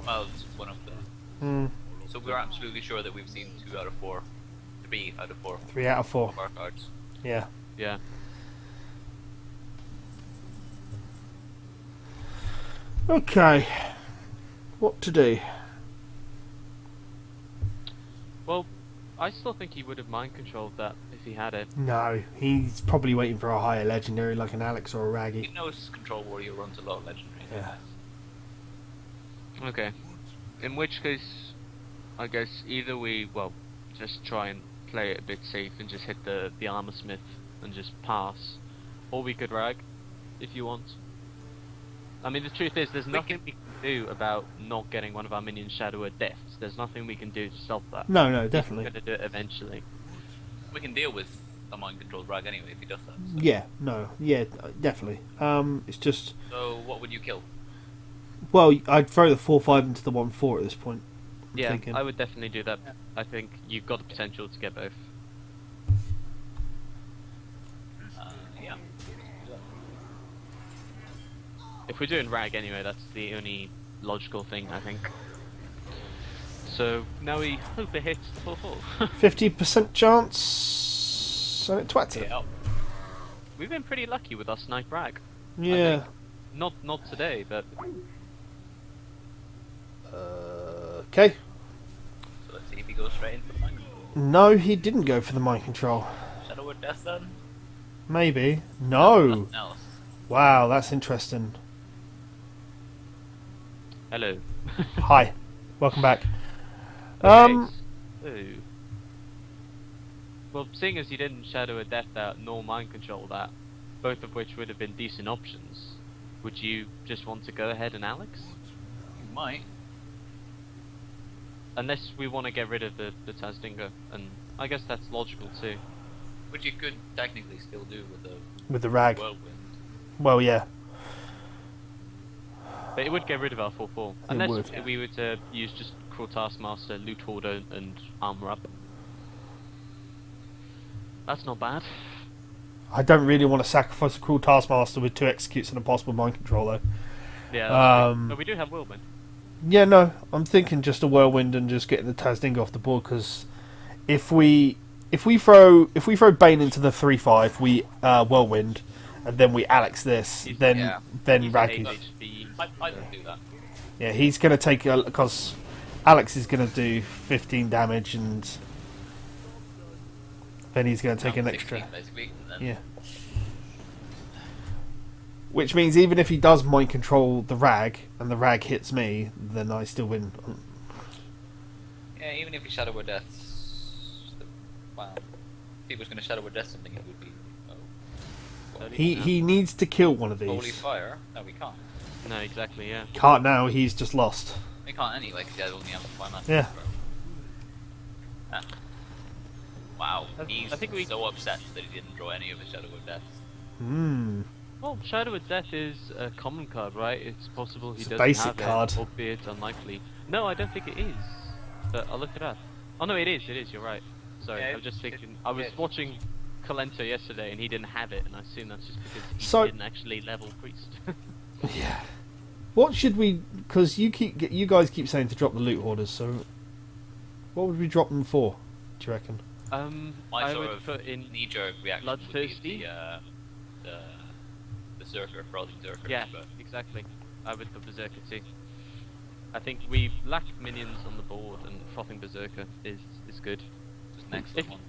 Well, it's one of them. Hmm. So we're absolutely sure that we've seen 2 out of 4. 3 out of 4 3 out of 4. of our cards. Yeah. Yeah. Okay. What to do? Well, I still think he would have mind controlled that if he had it. No, he's probably waiting for a higher legendary like an Alex or a Raggy. He knows Control Warrior runs a lot of legendary. Yeah. Okay. In which case, I guess either we, well, just try and play it a bit safe and just hit the armor smith and just pass, or we could rag, if you want. I mean, the truth is, there's nothing we can do about not getting one of our minions Shadow or Death. There's nothing we can do to stop that. No, definitely. We're gonna do it eventually. We can deal with a mind controlled rag anyway if he does that. So. Yeah, no, yeah, definitely. It's just, So what would you kill? well, I'd throw the 4-5 into the 1-4 at this point. I'm Yeah, thinking. I would definitely do that. I think you've got the potential to get both. Yeah. If we're doing rag anyway, that's the only logical thing, I think. So now we hope it hits the 4-4. 50% chance, and it twats it. Yeah. We've been pretty lucky with our snipe rag. Yeah. Not today, but Okay. So let's see if he goes straight into the mind control. No, he didn't go for the mind control. Shadow Word Death then? Maybe. No. Nothing else. Wow, that's interesting. hello. Hi. Welcome back. Okay, so, well, seeing as you didn't Shadow a Death out nor Mind Control that, both of which would have been decent options, would you just want to go ahead and Alex? You might. Unless we want to get rid of the Tazdingo, and I guess that's logical too. Which you could technically still do with With the rag. the Whirlwind. Well, yeah. But it would get rid of our 4-4. Unless would. we were to use just Cruel Taskmaster, Loot Hoarder, and Armor Up. That's not bad. I don't really want to sacrifice a Cruel Taskmaster with 2 executes and a possible mind control, though. Yeah, that's true. Um, But we do have Whirlwind. Yeah, no, I'm thinking just a Whirlwind and just getting the Tazdingo off the board, because if we throw Bane into the 3-5, we Whirlwind, and then we Alex this, He's- then yeah. then He's Raggy. HP. I don't do that. Yeah, he's gonna take because Alex is gonna do 15 damage, and then he's gonna take Down an 16 extra. basically. And then Yeah. Which means even if he does mind control the rag and the rag hits me, then I still win. Yeah, even if he Shadow Word Death. Wow. If he was going to Shadow Word Death something, it would be. Oh. Well, He needs to kill one of Holy these. Fire? No, we can't. No, exactly, yeah. Can't now. He's just lost. We can't anyway because he only has 1 mana. Yeah. Huh. Wow. I He's think we- so upset that he didn't draw any of his Shadow Word Deaths. Hmm. Well, Shadow of Death is a common card, right? It's possible he It's a doesn't basic have card. it, albeit unlikely. No, I don't think it is. But I'll look it up. Oh no, it is, you're right. Sorry, Yeah, I was just thinking, I was yeah. watching Kalento yesterday and he didn't have it, and I assume that's just because he So- didn't actually level Priest. Yeah. What should we? Because you guys keep saying to drop the loot hoarders. So, what would we drop them for? Do you reckon? My I sort would of put in knee-jerk reaction would Bloodthirsty? be the Berserker, Frothing Berserker. Yeah, But exactly. I would put Berserker too. I think we lack minions on the board, and Frothing Berserker is good. It's an excellent one.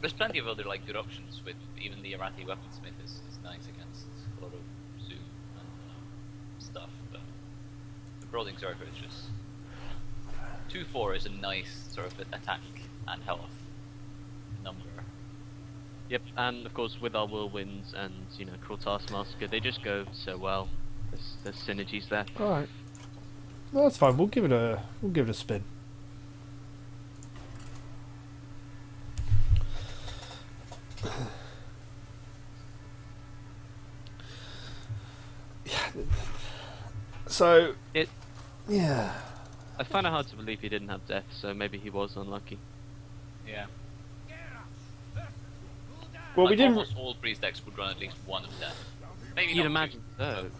There's plenty of other like good options with even the Arathi Weaponsmith is nice against a lot of Zoom and stuff, but the Brooding Zerker is just 2/4 is a nice sort of attack and health number. Yep, and of course with our Whirlwinds and Cruel Taskmaster, they just go so well. There's synergies there. All right, no, that's fine. We'll give it a spin. So yeah. I find it hard to believe he didn't have death, so maybe he was unlucky. Yeah. Well, like we didn't. Almost all priest decks would run at least one of them. Maybe You'd not imagine two. so.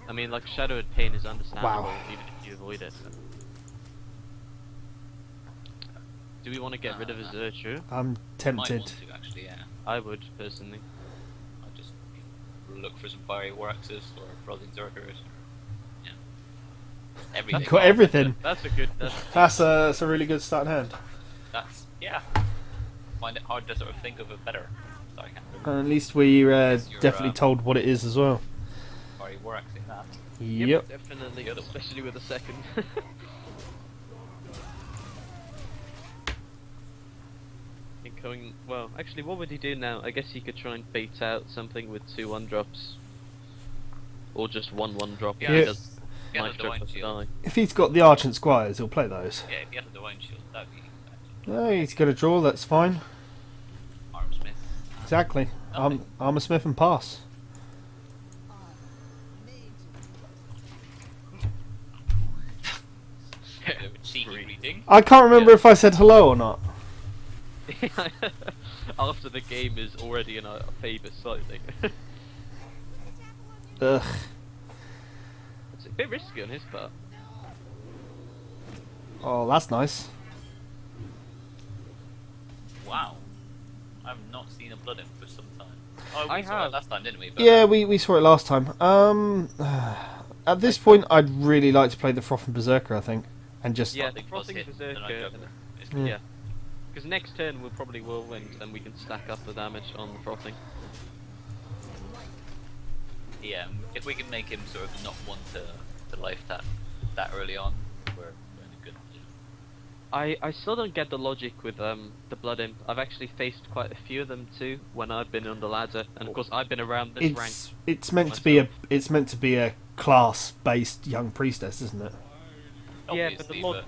I mean, like Shadowed Pain is understandable, Wow. even if you avoid it. Do we want to get rid of Azurchu? I'm Might tempted. want to actually, yeah. I would personally. I'll just look for some fiery Waraxes or Frothing Zerkers. Yeah. Everything. Got everything. That's a good. That's a really good starting hand. That's yeah. Find it hard to sort of think of a better starting hand. And at least we Yes, you're, definitely told what it is as well. Fiery Waraxing that. Yep. Definitely, The other one. especially with the second. Well, actually, what would he do now? I guess he could try and bait out something with 2 1-drops. Or just 1 1-drop. Yeah, He Yeah. does Yeah, Might the drop Divine us Shield. die. If he's got the Argent Squires, he'll play those. Yeah, if you have the Divine Shield, that'd be No, he's got a draw. That's fine. Armsmith. Exactly. Armor Smith and pass. Bit of a cheeky greeting. I can't remember if I said hello or not. After the game is already in our favour slightly. Ugh. It's a bit risky on his part. Oh, that's nice. Wow. I've not seen a Blood Imp for some time. Oh, we I saw have. it last time, didn't we? But, Yeah, we saw it last time. At this point, I'd really like to play the Frothing Berserker, I think, and just Yeah, I think Frothing was hit, Berserker. the Night Juggler. Yeah. Yeah. Because next turn we'll probably Whirlwind and we can stack up the damage on the Frothing. Yeah, if we can make him sort of not want to life tap that early on, we're in a good position. I still don't get the logic with the Blood Imp. I've actually faced quite a few of them too when I've been on the ladder, and of course I've been around this rank. It's meant to be a class-based young priestess, isn't it? Yeah, but the Obviously, mod,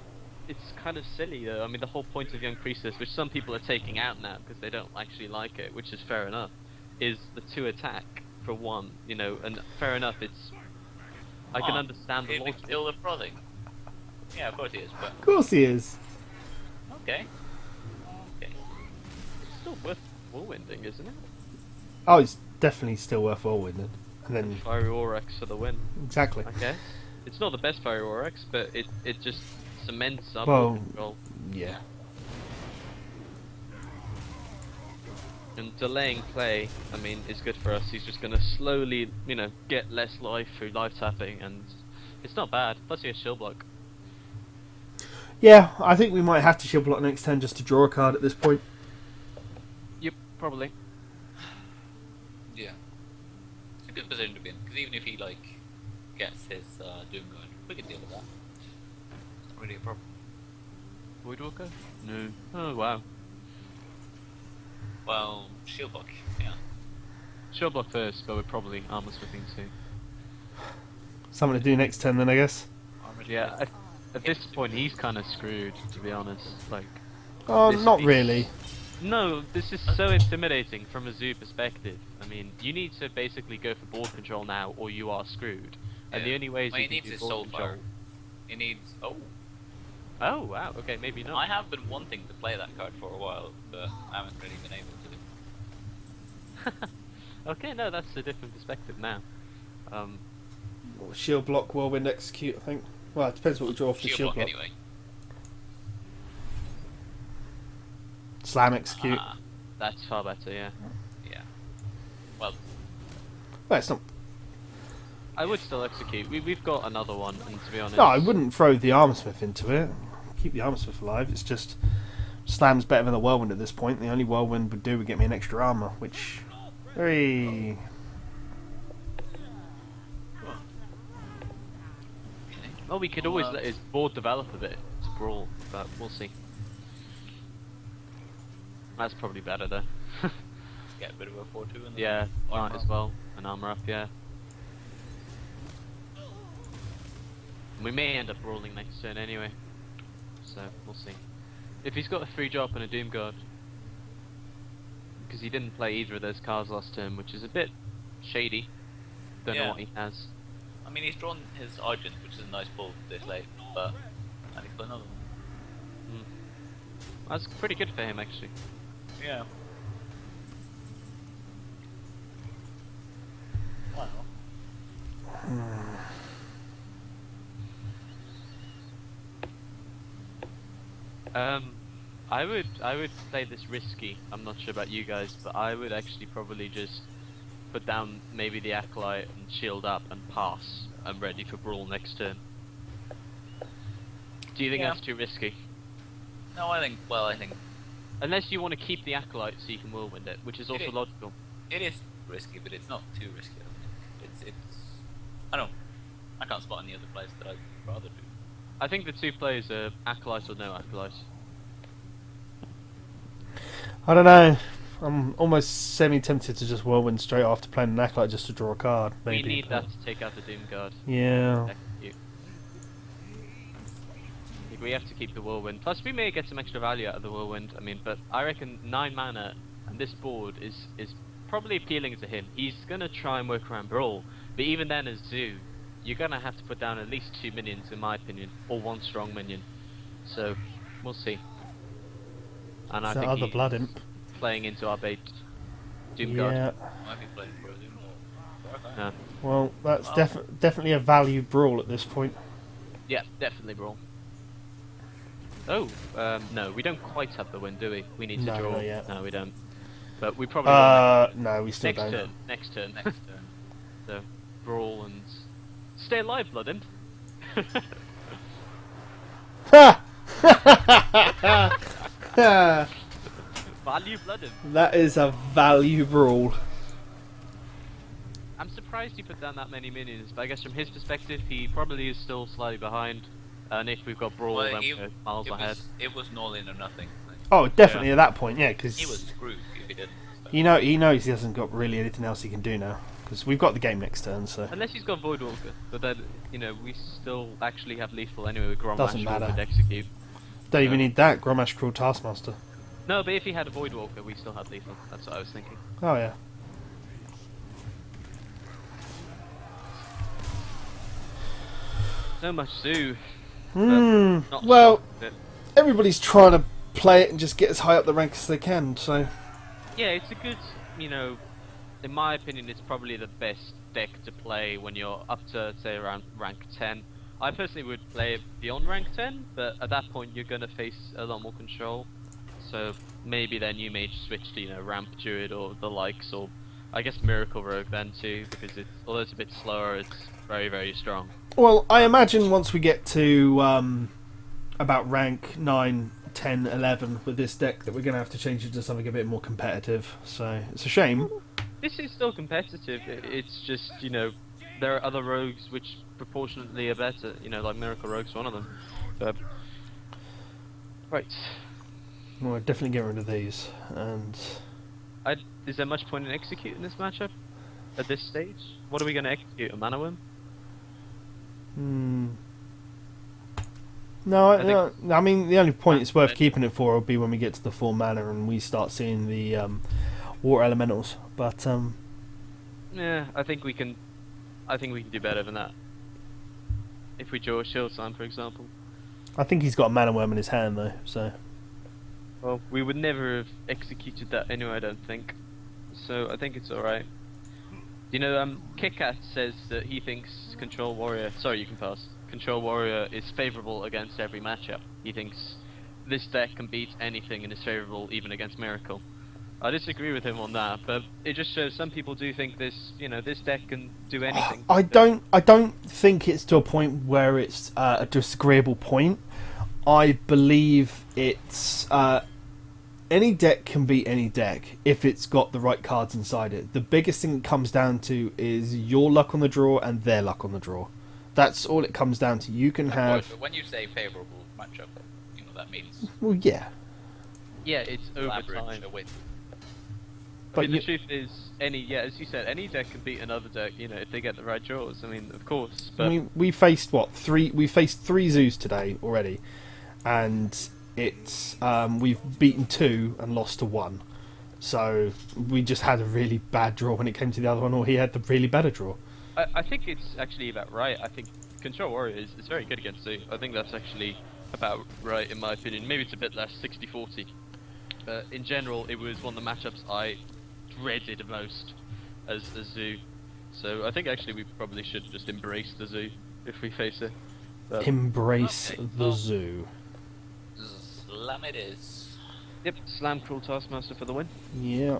it's kind of silly though. I mean, the whole point of Young Priestess, which some people are taking out now because they don't actually like it, which is fair enough, is the 2 attack for 1. And fair enough. I can understand the Is he logic. still the Frothing? Yeah, of course he is, but Of course he is. okay. Okay. It's still worth Whirlwinding, isn't it? Oh, it's definitely still worth winning. And then Fiery Aurex for the win. exactly. Okay. It's not the best Fiery Aurex, but it just cements our Well, ball control. Yeah. And delaying play, I mean, is good for us. He's just going to slowly, get less life through life tapping, and it's not bad. Plus he has shield block. Yeah, I think we might have to shield block next turn just to draw a card at this point. Yep, probably. Yeah. It's a good position to be in, because even if he gets his Doom Guard, we can deal with that. It's not really a problem. Voidwalker? No. Oh wow. Well, shield block, yeah. Shield block first, but we're probably armor smithing soon. Something to do next turn then, I guess. Armored Yeah, Smith. at this point he's kind of screwed, to be honest. Oh, This not is- really. No, this is so intimidating from a zoo perspective. I mean, you need to basically go for board control now, or you are screwed. And the Yeah. only ways Well, you he can needs do his board control. Soulfire. He needs. Oh, Oh wow, okay, maybe not. I have been wanting to play that card for a while, but I haven't really been able to. Okay, no, that's a different perspective now. Shield block, whirlwind, execute, I think. Well, it depends what we draw for the Shield shield block block. anyway. Slam, execute. Ah, That's far better, yeah. yeah. Well, Well, it's not. I would still execute. We've got another one, and to be honest, No, I wouldn't throw the Armorsmith into it. Keep the Armorsmith alive. It's just Slam's better than the Whirlwind at this point. The only Whirlwind would do would get me an extra armor, which... Very... Well, we could always let his board develop a bit to brawl, but we'll see. That's probably better though. Get a bit of a 4-2 in the Yeah, armor might up. as well. An armor up, yeah. We may end up brawling next turn anyway, so we'll see. If he's got a free drop and a Doom Guard, because he didn't play either of those cards last turn, which is a bit shady. Don't know what he has. I mean, he's drawn his Argent, which is a nice pull this late, but I think another one. That's pretty good for him actually. Yeah. Wow. I would play this risky. I'm not sure about you guys, but I would actually probably just put down maybe the Acolyte and shield up and pass. I'm ready for brawl next turn. Do you think that's too risky? No, I think. Well, I think Unless you want to keep the Acolyte so you can whirlwind it, which is also logical. it is risky, but it's not too risky. I think. It's. I can't spot any other place that I'd rather do. I think the two players are Acolyte or no Acolyte. I don't know. I'm almost semi-tempted to just Whirlwind straight after playing an Acolyte just to draw a card. Maybe, We need that to take out the Doom Guard. Yeah. We have to keep the Whirlwind. Plus, we may get some extra value out of the Whirlwind. I mean, but I reckon 9 mana and this board is probably appealing to him. He's gonna try and work around Brawl, but even then, as Zoo, you're gonna have to put down at least 2 minions, in my opinion, or 1 strong minion. So we'll see. And I think other Blood Imp playing into our bait. Doom Guard. Yeah. Might be playing for a Doom or Yeah. Well, that's definitely a value brawl at this point. Yeah, definitely Brawl. Oh, no, we don't quite have the win, do we? We need to No, draw. not yet. No, we don't. But we probably will no, we still next don't. turn. Next turn. next turn. So, Brawl and stay alive, Blood Imp. Ha! Value Blood Imp. That is a value brawl. I'm surprised he put down that many minions, but I guess from his perspective, he probably is still slightly behind. And if we've got Brawl, Well, then we're miles ahead. It was an all in or nothing. Like, Oh, definitely at that point, yeah, because he was screwed if he didn't. So. he knows he hasn't got really anything else he can do now. Because we've got the game next turn, so Unless he's got Voidwalker, but then, we still actually have lethal anyway with Grommash Doesn't matter. with Execute. don't even need that. Grommash Cruel Taskmaster. No, but if he had a Voidwalker, we still have lethal. That's what I was thinking. Oh yeah. So much Zoo. Not Well, shocked that- everybody's trying to play it and just get as high up the rank as they can. So yeah, it's a good, in my opinion, it's probably the best deck to play when you're up to, say, around rank 10. I personally would play it beyond rank 10, but at that point you're going to face a lot more control. So maybe then you may switch to, Ramp Druid or the likes, or I guess Miracle Rogue then too, because although it's a bit slower, it's very, very strong. well, I imagine once we get to about rank 9, 10, 11 with this deck that we're going to have to change it to something a bit more competitive. So it's a shame. This is still competitive. It's just, there are other rogues which proportionately are better. Like Miracle Rogue's one of them. But right. Well, we're definitely getting rid of these. And Is there much point in executing this matchup at this stage? What are we going to execute? A Mana Worm? No, I I mean the only point it's worth keeping it for will be when we get to the 4 mana and we start seeing the water elementals. But Yeah, I think we can do better than that. If we draw a Shield Sign, for example. I think he's got a mana worm in his hand though. So Well, we would never have executed that anyway, I don't think. So I think it's alright. Kitkat says that he thinks Control Warrior... Sorry, you can pass. Control Warrior is favourable against every matchup. He thinks this deck can beat anything and is favourable even against Miracle. I disagree with him on that, but it just shows some people do think this, this deck can do anything. I don't think it's to a point where it's a disagreeable point. I believe it's any deck can beat any deck if it's got the right cards inside it. The biggest thing it comes down to is your luck on the draw and their luck on the draw. That's all it comes down to. You can Of course, have... but when you say favourable matchup, you know that means Well, yeah. Yeah, it's over average time. a win. I mean, But the truth is, as you said, any deck can beat another deck. You know, if they get the right draws. I mean, of course. But I mean, we faced We faced 3 zoos today already, and it's we've beaten 2 and lost to 1. So we just had a really bad draw when it came to the other one, or he had the really better draw. I think it's actually about right. I think Control Warrior is very good against Zoo. I think that's actually about right in my opinion. Maybe it's a bit less, 60-40. But in general, it was one of the matchups I dreaded most as a Zoo. So I think actually we probably should just embrace the Zoo if we face it. But, Embrace Okay, the well- zoo. Slam it is. yep, Slam Cruel Taskmaster for the win. Yeah.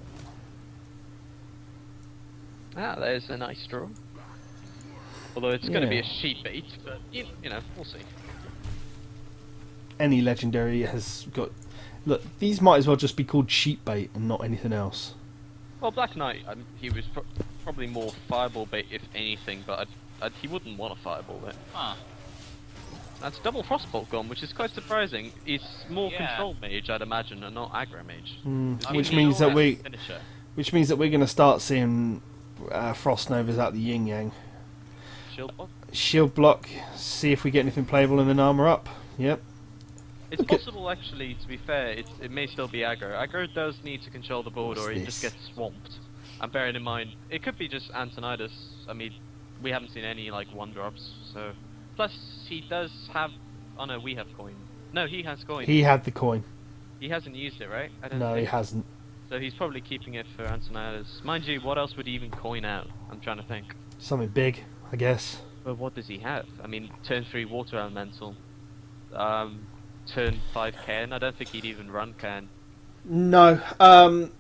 Ah, there's a nice draw. Although it's going to be Yeah. a sheep bait, but you know, we'll see. Any legendary has got... Look, these might as well just be called sheep bait and not anything else. Well, Black Knight, he was probably more fireball bait if anything, but he wouldn't want a fireball bait. Huh. That's double Frostbolt gone, which is quite surprising. It's more Yeah. control mage, I'd imagine, and not aggro mage. I Which mean, means that we... Finisher. Which means that we're going to start seeing Frost Novas out the yin yang. Shield block. Shield block, see if we get anything playable and then armour up. Yep. It's Look at- possible, actually, to be fair, it may still be aggro. Aggro does need to control the board, or What's he just this? gets swamped. And bearing in mind, it could be just Antonidas. I mean, we haven't seen any, like, 1-drops, so... Plus, he does have... Oh no, we have coin. No, he has coin. He had the coin. He hasn't used it, right? I don't No, he think. hasn't. So he's probably keeping it for Antonidas. Mind you, what else would he even coin out? I'm trying to think. Something big, I guess. But what does he have? I mean, turn 3 Water Elemental. Turn 5 Cairn. I don't think he'd even run Cairn. No,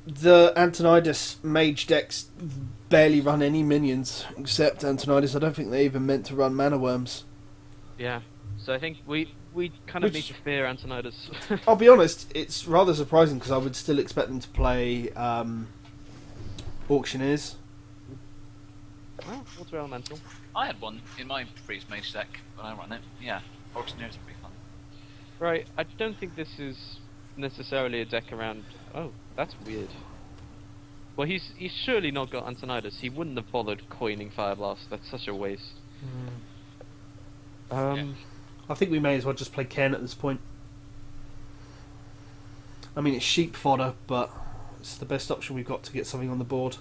the Antonidas mage decks barely run any minions except Antonidas. I don't think they even meant to run mana worms. Yeah. So I think we kind of Which- need to fear Antonidas. I'll be honest, it's rather surprising because I would still expect them to play Auctioneers. Well, Water Elemental. I had one in my priest mage deck when I ran it. Yeah, Auctioneers would be fun. Right, I don't think this is necessarily a deck around... Oh, that's weird. Well, he's surely not got Antonidas. He wouldn't have bothered coining Fire Blast. That's such a waste. I think we may as well just play Ken at this point. I mean, it's sheep fodder, but it's the best option we've got to get something on the board.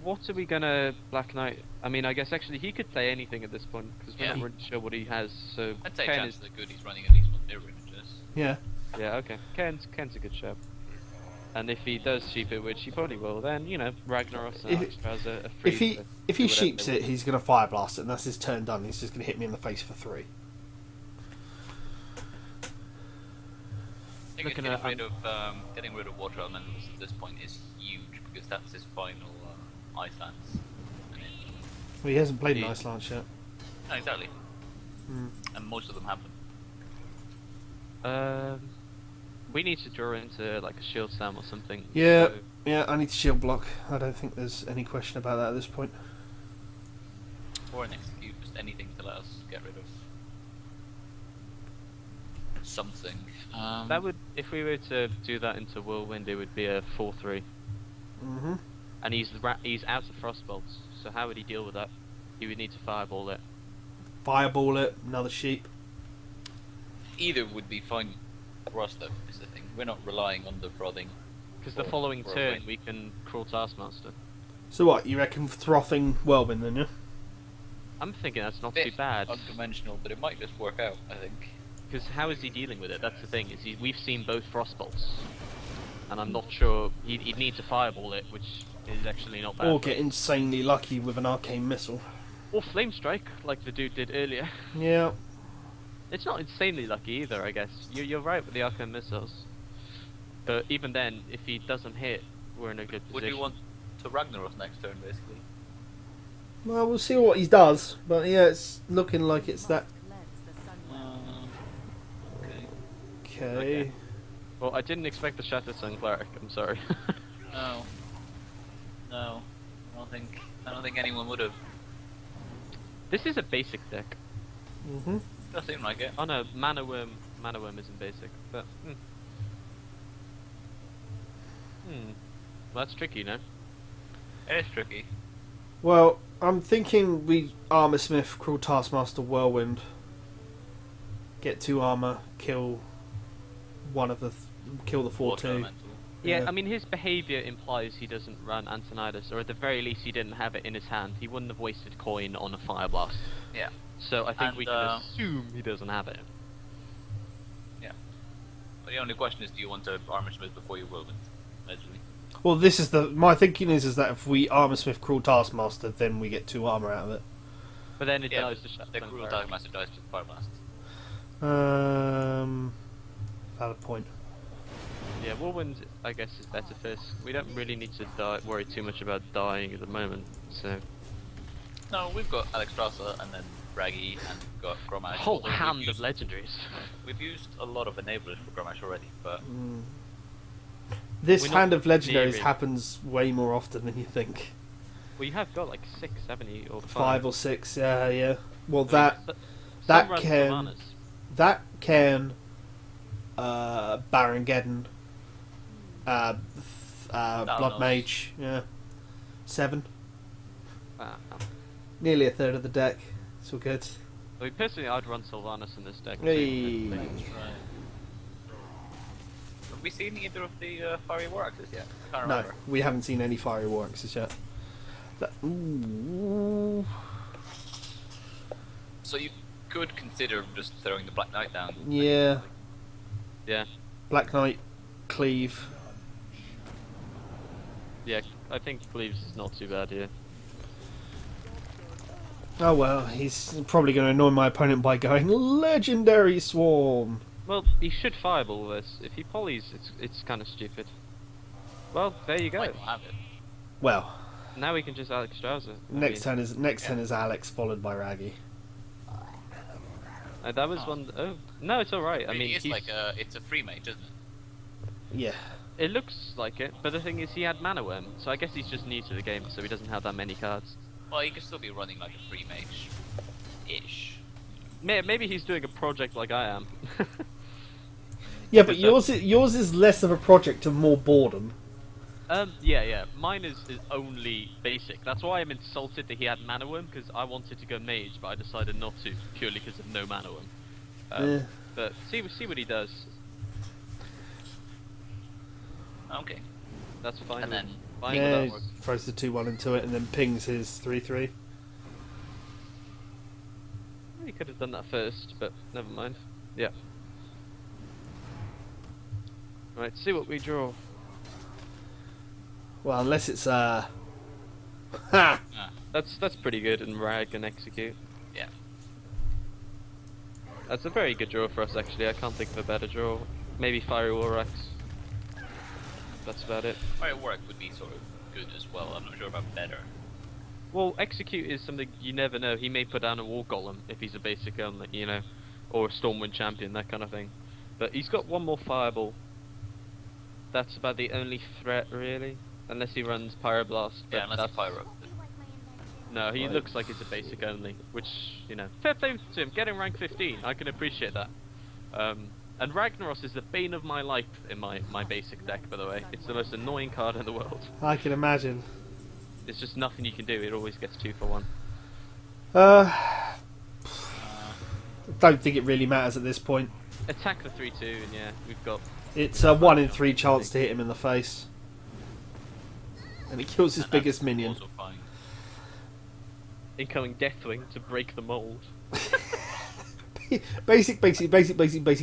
What are we gonna Black Knight? I mean, I guess actually he could play anything at this point because we're Yeah. not really sure what he has. So I'd say Ken chances is... are good he's running at least one mirror images. Yeah. Yeah, okay. Ken's a good show. And if he does sheep it, which he probably will, then you know Ragnaros and If- Archer has a free. If he to if do he whatever sheeps they it, want. he's going to fire blast it, and that's his turn done. He's just going to hit me in the face for 3. I think Looking getting at, rid of Water Elementals at this point is huge because that's his final Ice Lance. And Well, he hasn't played an He- Ice Lance yet. no, exactly. Hmm. And most of them have them. We need to draw into like a shield slam or something. Yeah. so- Yeah, I need to shield block. I don't think there's any question about that at this point. Or an execute, just anything to let us get rid of something. That would, if we were to do that into Whirlwind, it would be a 4-3. Mm-hmm. And he's out of Frostbolts, so how would he deal with that? He would need to fireball it. Fireball it, another sheep. Either would be fine for us though, is the thing. We're not relying on the prodding. Because the for- following for a turn win. we can Cruel Taskmaster. So what, you reckon Frothing Whirlwind then, yeah? I'm thinking that's not Bit too bad. unconventional, but it might just work out, I think. Because how is he dealing with it? That's the thing. We've seen both Frostbolts, and I'm not sure he'd need to fireball it, which is actually not bad. Or get insanely lucky with an arcane missile. Or Flame Strike, like the dude did earlier. Yeah. It's not insanely lucky either, I guess. You're right with the arcane missiles. But even then, if he doesn't hit, we're in a good Would position. you want to Ragnaros next turn, basically? Well, we'll see what he does. But yeah, it's looking like it's that. Okay. Okay. Well, I didn't expect the Shatterstone Cleric, I'm sorry. No. No. I don't think anyone would have. This is a basic deck. Mm-hmm. Doesn't seem like it. Oh no, Mana Worm isn't basic, but... Well, that's tricky, no? It is tricky. Well, I'm thinking we Armor Smith, Cruel Taskmaster, Whirlwind. Get 2 armor, kill one of the kill the 4-2. Water elemental. Yeah, Yeah. I mean, his behaviour implies he doesn't run Antonidas, or at the very least he didn't have it in his hand. He wouldn't have wasted coin on a Fire Blast. Yeah. So I think And, we can assume he doesn't have it. Yeah. But the only question is, do you want to Armor Smith before you Whirlwind? Allegedly. Well, this is my thinking is that if we Armor Smith, Cruel Taskmaster, then we get 2 armor out of it. But then it Yeah, dies to the Shatterstone Cruel Cleric. Taskmaster dies to Fire Blast. Valid point. Yeah, Whirlwind, I guess, is better first. We don't really need to worry too much about dying at the moment, so... No, we've got Alexstrasza and then Raggy and we've got Grommash. A whole although hand we've of legendaries. We've used a lot of enablers for Grommash already, but This We're not hand of legendaries near it. happens way more often than you think. Well, you have got like 6, 7, or 5 or 6, yeah. Well, I mean, that some that run can Sylvanas. that can Barongeddon, Blood Thalnos. Mage, yeah, 7, Ah, nearly a third of the deck. It's all good. I mean, personally, I'd run Sylvanas in this deck. Hey. that's right. Have we seen either of the Fiery War Axes yet? I can't No, remember. we haven't seen any Fiery War Axes yet. Ooh. So you could consider just throwing the Black Knight down. Yeah, Yeah, Black Knight, Cleave. yeah, I think Cleaves is not too bad here. Oh well, he's probably going to annoy my opponent by going Legendary Swarm. Well, he should fireball this. If he polys, it's kind of stupid. Well, there you go. Might not have it. Well, Now we can just Alex Strauser. next turn is Alex, followed by Raggy. That was one. Oh no, it's all right. I mean, it's he's- like it's a free mage, isn't it? Yeah. it looks like it, but the thing is, he had Mana Worm, so I guess he's just new to the game, so he doesn't have that many cards. Well, he could still be running like a free mage, ish. Maybe he's doing a project like I am. Yeah, but yours is less of a project and more boredom. Yeah. Mine is only basic. That's why I'm insulted that he had Mana Worm, because I wanted to go mage, but I decided not to, purely because of no Mana Worm. Yeah. But see what he does. Okay. That's fine. And then- fine Yeah, with he that work. throws the 2-1 into it and then pings his 3-3. He could have done that first, but never mind. Yeah. Right, see what we draw. Well, unless it's Ha! That's pretty good in Rag and Execute. Yeah. That's a very good draw for us, actually. I can't think of a better draw. Maybe Fiery War That's about it. Fire War Axe would be sort of good as well. I'm not sure about better. Well, Execute is something you never know. He may put down a War Golem if he's a basic only, or a Stormwind Champion, that kind of thing. But he's got one more Fireball. That's about the only threat, really. Unless he runs Pyroblast. But Yeah, unless that's... it's Pyro. No, he Right. looks like it's a basic only, which, fair play to him. Getting rank 15, I can appreciate that. And Ragnaros is the bane of my life in my basic deck, by the way. It's the most annoying card in the world. I can imagine. There's just nothing you can do, it always gets 2 for 1. Don't think it really matters at this point. Attack the 3-2, and yeah, we've got... It's a 1 in 3 chance to hit him in the face. And he kills his And biggest that's minion. Also fine. Incoming Deathwing to break the mold. Basic Deathwing.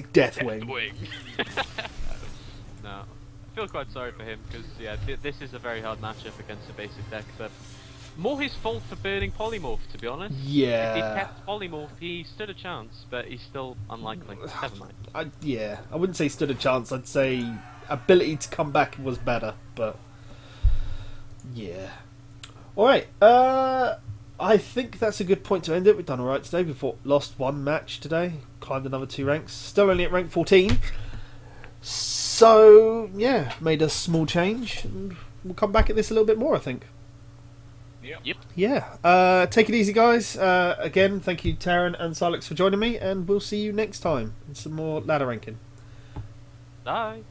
Deathwing! No, I feel quite sorry for him, because, yeah, this is a very hard matchup against a basic deck, but... More his fault for burning Polymorph, to be honest. If he Yeah. kept Polymorph, he stood a chance, but he's still unlikely. Never mind. I wouldn't say stood a chance. I'd say ability to come back was better, but yeah. All right. I think that's a good point to end it. We've done all right today. We've lost 1 match today, climbed another 2 ranks. Still only at rank 14. So yeah, made a small change, and we'll come back at this a little bit more, I think. Yep. Yeah. Take it easy, guys. Again, thank you, Tearyn and Sylux, for joining me, and we'll see you next time in some more ladder ranking. Bye.